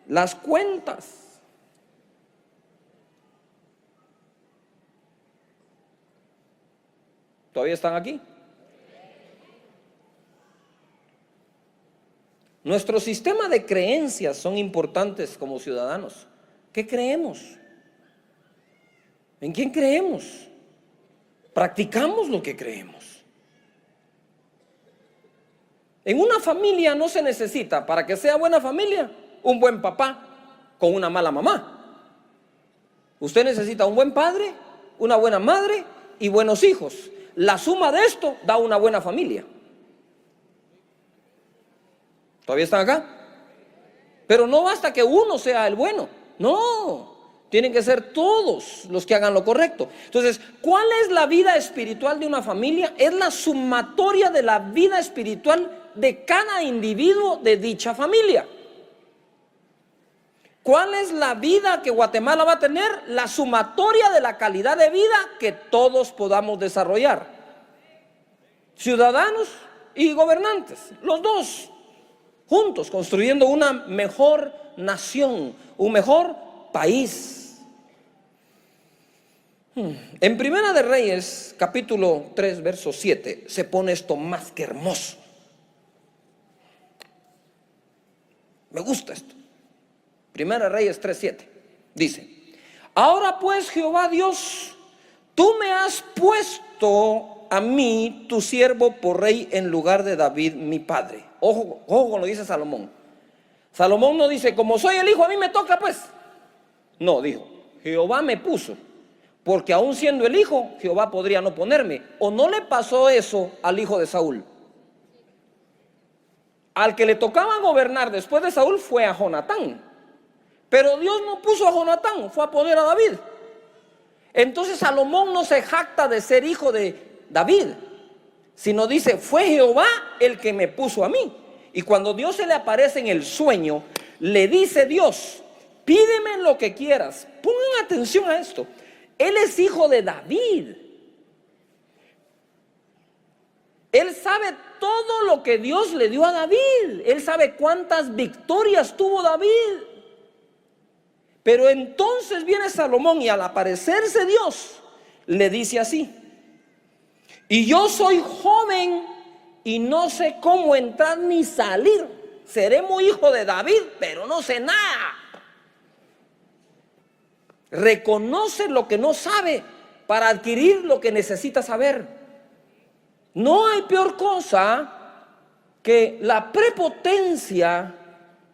Las cuentas. ¿Todavía están aquí? Nuestro sistema de creencias son importantes como ciudadanos. ¿Qué creemos? ¿En quién creemos? Practicamos lo que creemos. En una familia no se necesita, para que sea buena familia, un buen papá con una mala mamá. Usted necesita un buen padre, una buena madre y buenos hijos. La suma de esto da una buena familia. ¿Todavía están acá? Pero no basta que uno sea el bueno. No, tienen que ser todos los que hagan lo correcto. Entonces, ¿cuál es la vida espiritual de una familia? Es la sumatoria de la vida espiritual de cada individuo de dicha familia. ¿Cuál es la vida que Guatemala va a tener? La sumatoria de la calidad de vida que todos podamos desarrollar. Ciudadanos y gobernantes, los dos juntos, construyendo una mejor nación, un mejor país. En Primera de Reyes, capítulo 3, verso 7, se pone esto más que hermoso. Me gusta esto. Primera de Reyes 3:7 dice: ahora pues, Jehová Dios, tú me has puesto a mí, tu siervo, por rey en lugar de David, mi padre. Ojo, ojo con lo que dice Salomón. Salomón no dice, como soy el hijo, a mí me toca pues. No, dijo, Jehová me puso, porque aún siendo el hijo, Jehová podría no ponerme. ¿O no le pasó eso al hijo de Saúl? Al que le tocaba gobernar después de Saúl fue a Jonatán. Pero Dios no puso a Jonatán, fue a poner a David. Entonces Salomón no se jacta de ser hijo de David, sino dice, fue Jehová el que me puso a mí. Y cuando Dios se le aparece en el sueño, le dice Dios, pídeme lo que quieras. Pongan atención a esto. Él es hijo de David. Él sabe todo lo que Dios le dio a David. Él sabe cuántas victorias tuvo David. Pero entonces viene Salomón y al aparecerse Dios, le dice así: y yo soy joven y no sé cómo entrar ni salir. Seré muy hijo de David, pero no sé nada. Reconoce lo que no sabe para adquirir lo que necesita saber. No hay peor cosa que la prepotencia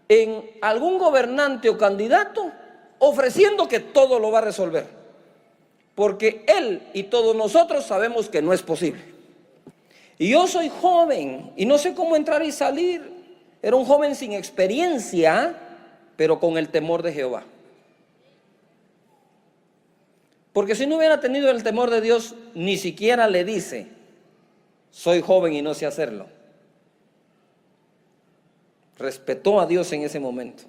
en algún gobernante o candidato ofreciendo que todo lo va a resolver, porque él y todos nosotros sabemos que no es posible. Y yo soy joven y no sé cómo entrar y salir. Era un joven sin experiencia, pero con el temor de Jehová. Porque si no hubiera tenido el temor de Dios, ni siquiera le dice, soy joven y no sé hacerlo. Respetó a Dios en ese momento.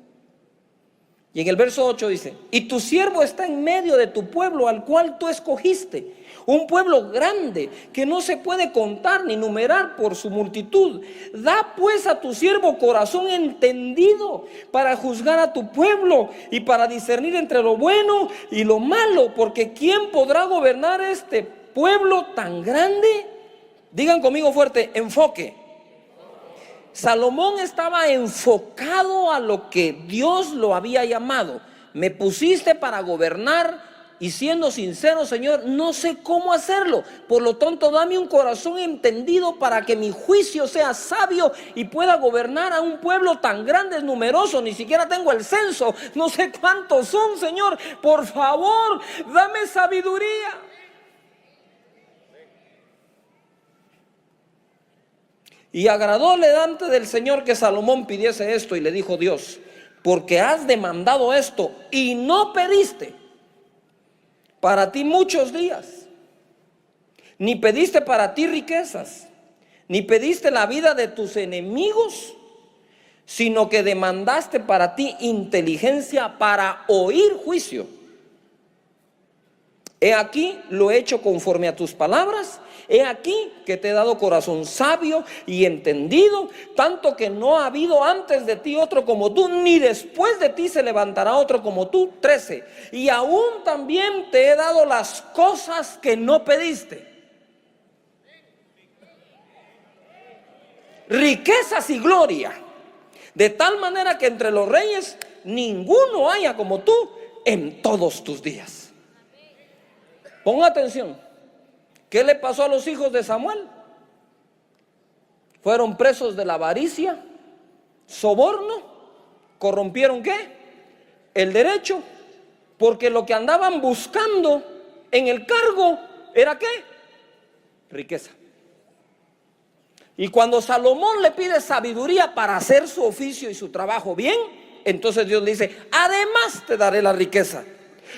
Y en el verso 8 dice, y tu siervo está en medio de tu pueblo al cual tú escogiste, un pueblo grande que no se puede contar ni numerar por su multitud. Da pues a tu siervo corazón entendido para juzgar a tu pueblo y para discernir entre lo bueno y lo malo, porque ¿quién podrá gobernar este pueblo tan grande? Digan conmigo fuerte, enfoque. Salomón estaba enfocado a lo que Dios lo había llamado. Me pusiste para gobernar y siendo sincero, Señor, no sé cómo hacerlo. Por lo tanto, dame un corazón entendido para que mi juicio sea sabio y pueda gobernar a un pueblo tan grande, numeroso. Ni siquiera tengo el censo, no sé cuántos son, Señor. Por favor, dame sabiduría. Y agradóle delante del Señor que Salomón pidiese esto, y le dijo Dios, porque has demandado esto y no pediste para ti muchos días, ni pediste para ti riquezas, ni pediste la vida de tus enemigos, sino que demandaste para ti inteligencia para oír juicio He aquí lo he hecho conforme a tus palabras. He aquí que te he dado corazón sabio y entendido, tanto que no ha habido antes de ti otro como tú, ni después de ti se levantará otro como tú. 13. Y aún también te he dado las cosas que no pediste, riquezas y gloria, de tal manera que entre los reyes ninguno haya como tú en todos tus días. Ponga atención. ¿Qué le pasó a los hijos de Samuel? Fueron presos de la avaricia, soborno, corrompieron ¿qué? El derecho, porque lo que andaban buscando en el cargo era ¿qué? Riqueza. Y cuando Salomón le pide sabiduría para hacer su oficio y su trabajo bien, entonces Dios le dice, además te daré la riqueza.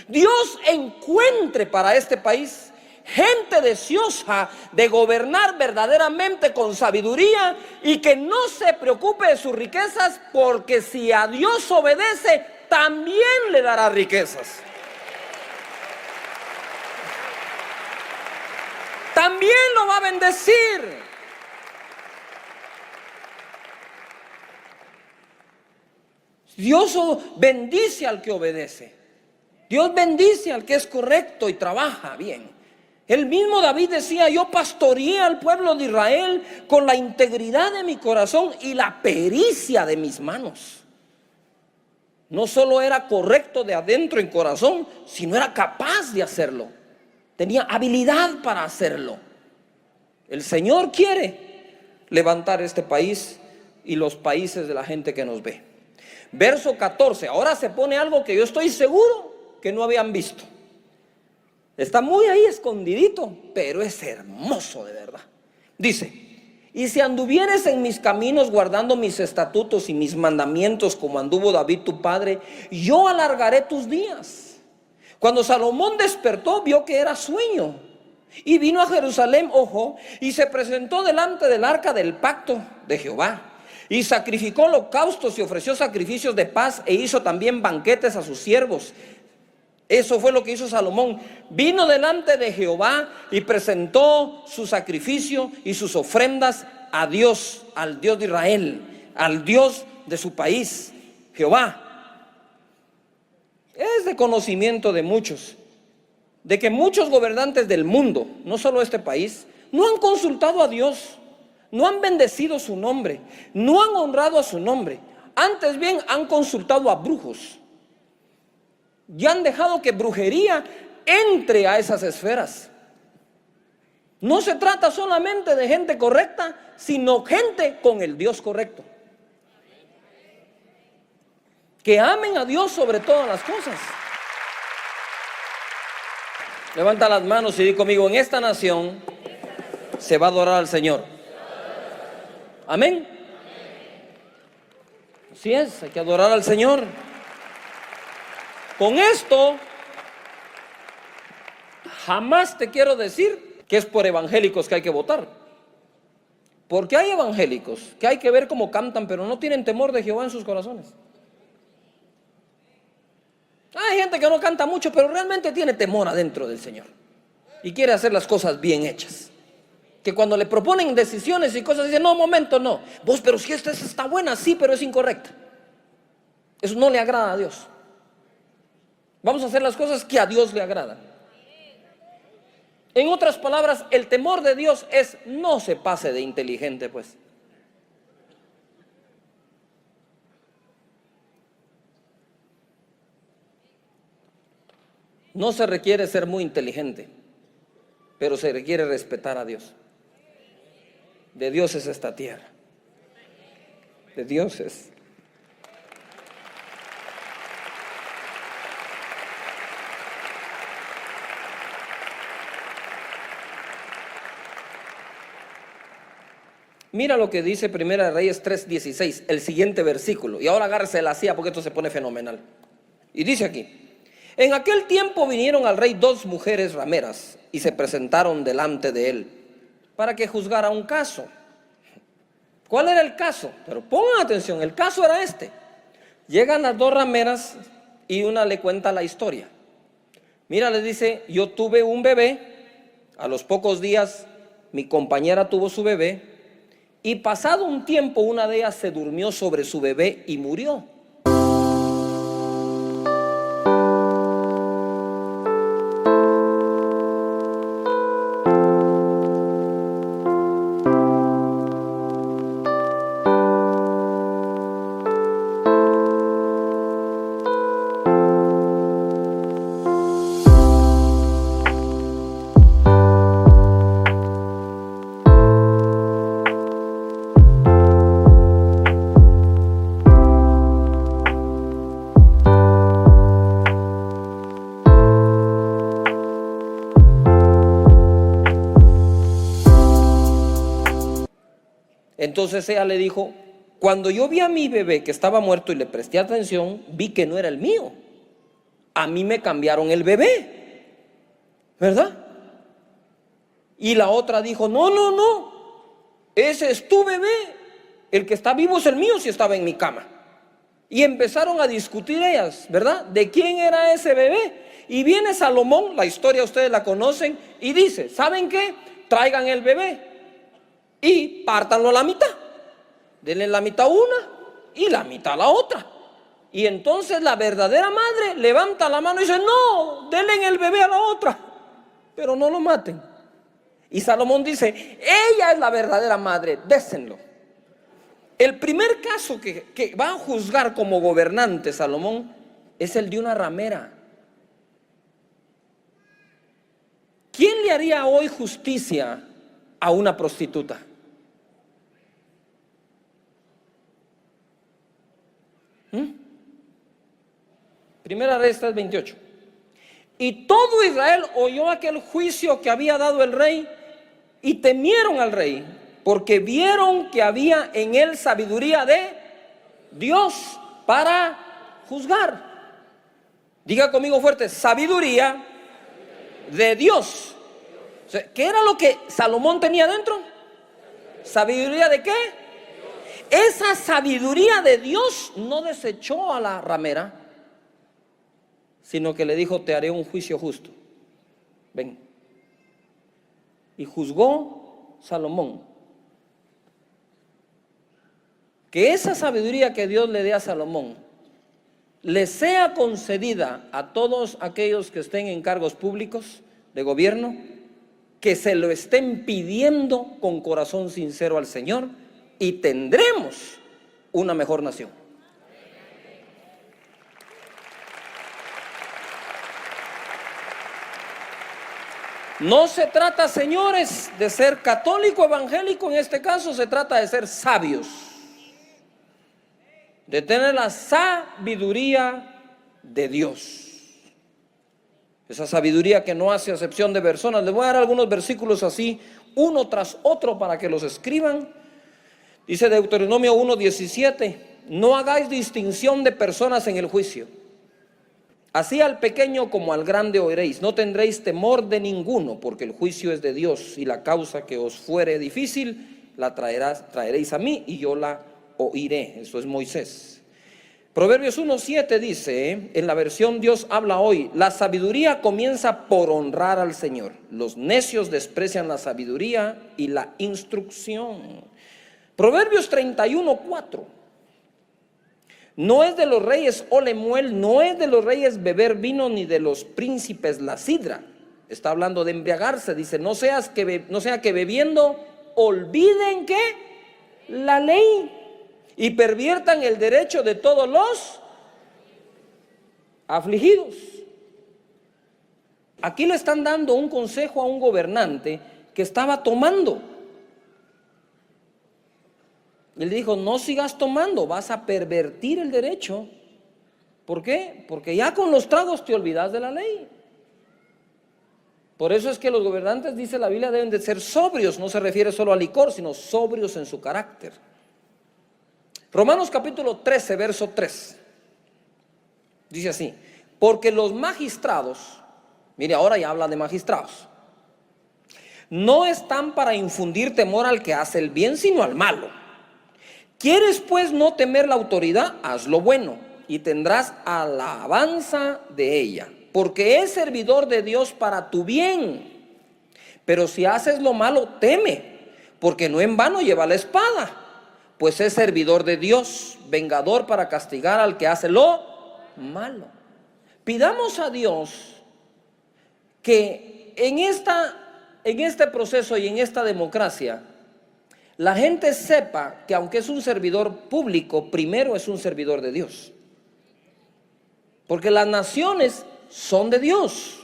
Dios encuentre para este país gente deseosa de gobernar verdaderamente con sabiduría y que no se preocupe de sus riquezas, porque si a Dios obedece, también le dará riquezas. También lo va a bendecir. Dios bendice al que obedece. Dios bendice al que es correcto y trabaja bien. El mismo David decía, yo pastoreé al pueblo de Israel con la integridad de mi corazón y la pericia de mis manos. No solo era correcto de adentro en corazón, sino era capaz de hacerlo. Tenía habilidad para hacerlo. El Señor quiere levantar este país y los países de la gente que nos ve. Verso 14, ahora se pone algo que yo estoy seguro que no habían visto. Está muy ahí escondidito, pero es hermoso de verdad. Dice, y si anduvieres en mis caminos guardando mis estatutos y mis mandamientos como anduvo David tu padre, yo alargaré tus días. Cuando Salomón despertó, vio que era sueño y vino a Jerusalén, ojo, y se presentó delante del arca del pacto de Jehová. Y sacrificó holocaustos y ofreció sacrificios de paz e hizo también banquetes a sus siervos. Eso fue lo que hizo Salomón. Vino delante de Jehová y presentó su sacrificio y sus ofrendas a Dios, al Dios de Israel, al Dios de su país, Jehová. Es de conocimiento de muchos, de que muchos gobernantes del mundo, no solo este país, no han consultado a Dios, no han bendecido su nombre, no han honrado a su nombre. Antes bien han consultado a brujos y han dejado que brujería entre a esas esferas. No se trata solamente de gente correcta, sino gente con el Dios correcto, que amen a Dios sobre todas las cosas. Levanta las manos y di conmigo, en esta nación se va a adorar al Señor. Amén. Así es, hay que adorar al Señor. Con esto, jamás te quiero decir que es por evangélicos que hay que votar. Porque hay evangélicos que hay que ver cómo cantan, pero no tienen temor de Jehová en sus corazones. Hay gente que no canta mucho, pero realmente tiene temor adentro del Señor y quiere hacer las cosas bien hechas. Que cuando le proponen decisiones y cosas, dicen, no, momento, no. Vos, pero si esta está buena, sí, pero es incorrecta. Eso no le agrada a Dios. Vamos a hacer las cosas que a Dios le agradan. En otras palabras, el temor de Dios es, no se pase de inteligente, pues. No se requiere ser muy inteligente, pero se requiere respetar a Dios. De Dios es esta tierra. De Dios es. Mira lo que dice Primera de Reyes 3:16, el siguiente versículo. Y ahora agárrese la silla porque esto se pone fenomenal. Y dice aquí, en aquel tiempo vinieron al rey 2 mujeres rameras y se presentaron delante de él para que juzgara un caso. ¿Cuál era el caso? Pero pongan atención, el caso era este. Llegan las 2 rameras y una le cuenta la historia. Mira, le dice, yo tuve un bebé, a los pocos días mi compañera tuvo su bebé, y pasado un tiempo una de ellas se durmió sobre su bebé y murió. Entonces ella le dijo, cuando yo vi a mi bebé que estaba muerto y le presté atención, vi que no era el mío. A mí me cambiaron el bebé, ¿verdad? Y la otra dijo, no, no, no, ese es tu bebé, el que está vivo es el mío si estaba en mi cama. Y empezaron a discutir ellas, ¿verdad? ¿De quién era ese bebé? Y viene Salomón, la historia ustedes la conocen, y dice, ¿saben qué? Traigan el bebé y pártanlo a la mitad. Denle la mitad a una y la mitad a la otra. Y entonces la verdadera madre levanta la mano y dice, no, denle el bebé a la otra, pero no lo maten. Y Salomón dice, ella es la verdadera madre, désenlo. El primer caso que va a juzgar como gobernante Salomón es el de una ramera. ¿Quién le haría hoy justicia a una prostituta? Primera Reyes 3:28. Y todo Israel oyó aquel juicio que había dado el rey y temieron al rey, porque vieron que había en él sabiduría de Dios para juzgar. Diga conmigo fuerte, sabiduría de Dios. O sea, ¿qué era lo que Salomón tenía dentro? ¿Sabiduría de qué? Esa sabiduría de Dios no desechó a la ramera, sino que le dijo, te haré un juicio justo. Ven. Y juzgó Salomón. Que esa sabiduría que Dios le dé a Salomón le sea concedida a todos aquellos que estén en cargos públicos de gobierno, que se lo estén pidiendo con corazón sincero al Señor, y tendremos una mejor nación. No se trata, señores, de ser católico evangélico, en este caso se trata de ser sabios, de tener la sabiduría de Dios, esa sabiduría que no hace acepción de personas. Les voy a dar algunos versículos así, uno tras otro, para que los escriban. Dice Deuteronomio 1:17, no hagáis distinción de personas en el juicio. Así al pequeño como al grande oiréis, no tendréis temor de ninguno, porque el juicio es de Dios, y la causa que os fuere difícil la traeréis a mí, y yo la oiré. Eso es Moisés. Proverbios 1:7 dice, en la versión Dios habla hoy, la sabiduría comienza por honrar al Señor. Los necios desprecian la sabiduría y la instrucción. Proverbios 31:4. No es de los reyes Olemuel, no es de los reyes beber vino, ni de los príncipes la sidra. Está hablando de embriagarse. Dice, no sea que bebiendo olviden que la ley y perviertan el derecho de todos los afligidos. Aquí le están dando un consejo a un gobernante que estaba tomando. Él dijo, no sigas tomando, vas a pervertir el derecho. ¿Por qué? Porque ya con los tragos te olvidas de la ley. Por eso es que los gobernantes, dice la Biblia, deben de ser sobrios. No se refiere solo al licor, sino sobrios en su carácter. Romanos capítulo 13, verso 3. Dice así, porque los magistrados, mire, ahora ya habla de magistrados, no están para infundir temor al que hace el bien, sino al malo. ¿Quieres pues no temer la autoridad? Haz lo bueno y tendrás alabanza de ella. porque es servidor de Dios para tu bien. Pero si haces lo malo, teme, porque no en vano lleva la espada, pues es servidor de Dios, vengador para castigar al que hace lo malo. Pidamos a Dios que en este proceso y en esta democracia, la gente sepa que aunque es un servidor público, primero es un servidor de Dios. Porque las naciones son de Dios.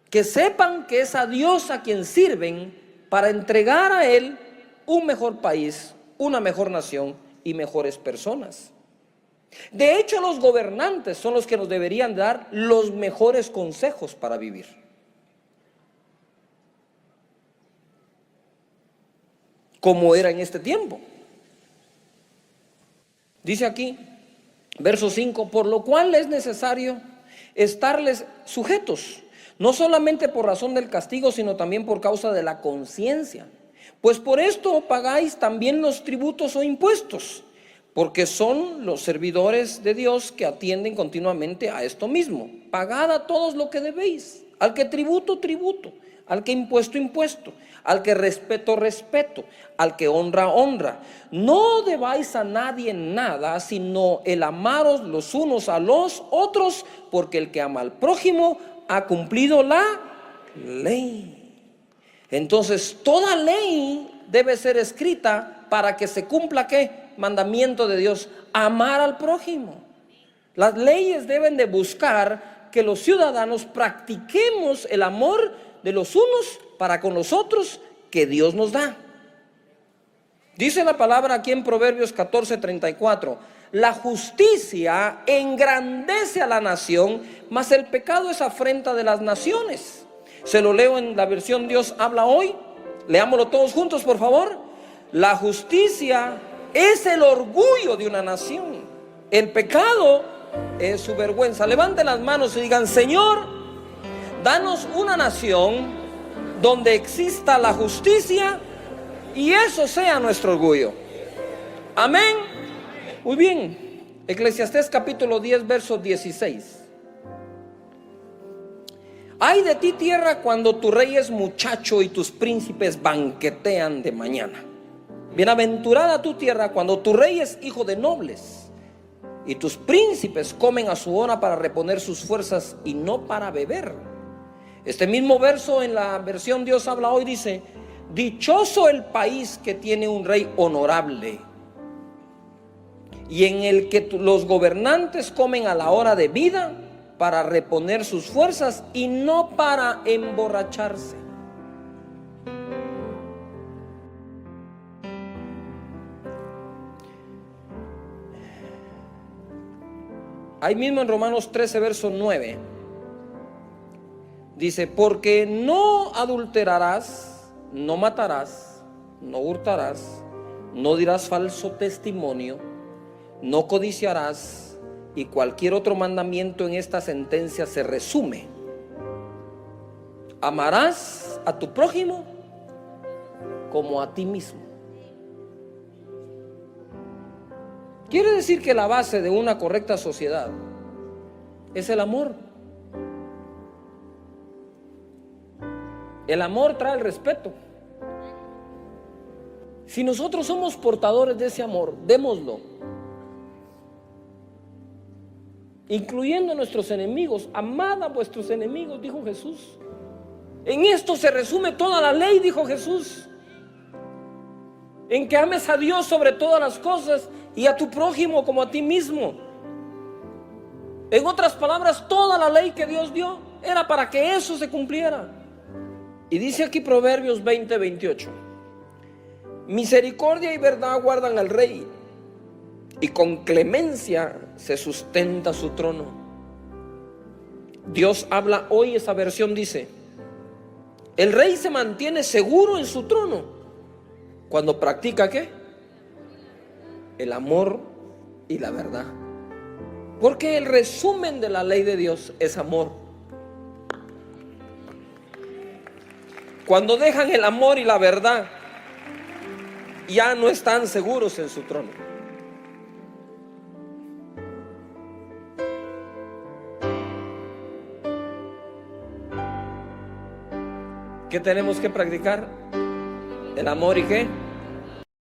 Que sepan que es a Dios a quien sirven para entregar a Él un mejor país, una mejor nación y mejores personas. De hecho, los gobernantes son los que nos deberían dar los mejores consejos para vivir. Como era en este tiempo. Dice aquí, verso 5, por lo cual es necesario estarles sujetos, no solamente por razón del castigo, sino también por causa de la conciencia. Pues por esto pagáis también los tributos o impuestos, porque son los servidores de Dios que atienden continuamente a esto mismo. Pagad a todos lo que debéis, al que tributo, tributo, al que impuesto, impuesto, al que respeto, respeto, al que honra, honra. No debáis a nadie nada, sino el amaros los unos a los otros, porque el que ama al prójimo ha cumplido la ley. Entonces toda ley debe ser escrita para que se cumpla ¿qué? Mandamiento de Dios, amar al prójimo. Las leyes deben de buscar que los ciudadanos practiquemos el amor de los unos para con los otros que Dios nos da. Dice la palabra aquí en Proverbios 14:34, la justicia engrandece a la nación, mas el pecado es afrenta de las naciones. Se lo leo en la versión Dios habla hoy. Leámoslo todos juntos, por favor. La justicia es el orgullo de una nación. El pecado es su vergüenza. Levanten las manos y digan, Señor, danos una nación donde exista la justicia y eso sea nuestro orgullo. Amén. Muy bien. Eclesiastés capítulo 10, verso 16. Ay de ti, tierra, cuando tu rey es muchacho y tus príncipes banquetean de mañana. Bienaventurada tu tierra cuando tu rey es hijo de nobles y tus príncipes comen a su hora para reponer sus fuerzas y no para beber. Este mismo verso en la versión Dios habla hoy dice, dichoso el país que tiene un rey honorable y en el que los gobernantes comen a la hora de vida para reponer sus fuerzas y no para emborracharse. Ahí mismo en Romanos 13, verso 9, dice, porque no adulterarás, no matarás, no hurtarás, no dirás falso testimonio, no codiciarás, y cualquier otro mandamiento en esta sentencia se resume. Amarás a tu prójimo como a ti mismo. Quiere decir que la base de una correcta sociedad es el amor. El amor trae el respeto. Si nosotros somos portadores de ese amor, démoslo. Incluyendo a nuestros enemigos. Amad a vuestros enemigos, dijo Jesús. En esto se resume toda la ley, dijo Jesús. En que ames a Dios sobre todas las cosas y a tu prójimo como a ti mismo. En otras palabras, toda la ley que Dios dio era para que eso se cumpliera. Y dice aquí Proverbios 20:28, misericordia y verdad guardan al rey, y con clemencia se sustenta su trono. Dios habla hoy, esa versión dice, el rey se mantiene seguro en su trono cuando practica ¿qué? El amor y la verdad. Porque el resumen de la ley de Dios es amor. Cuando dejan el amor y la verdad, ya no están seguros en su trono. ¿Qué tenemos que practicar? El amor y qué?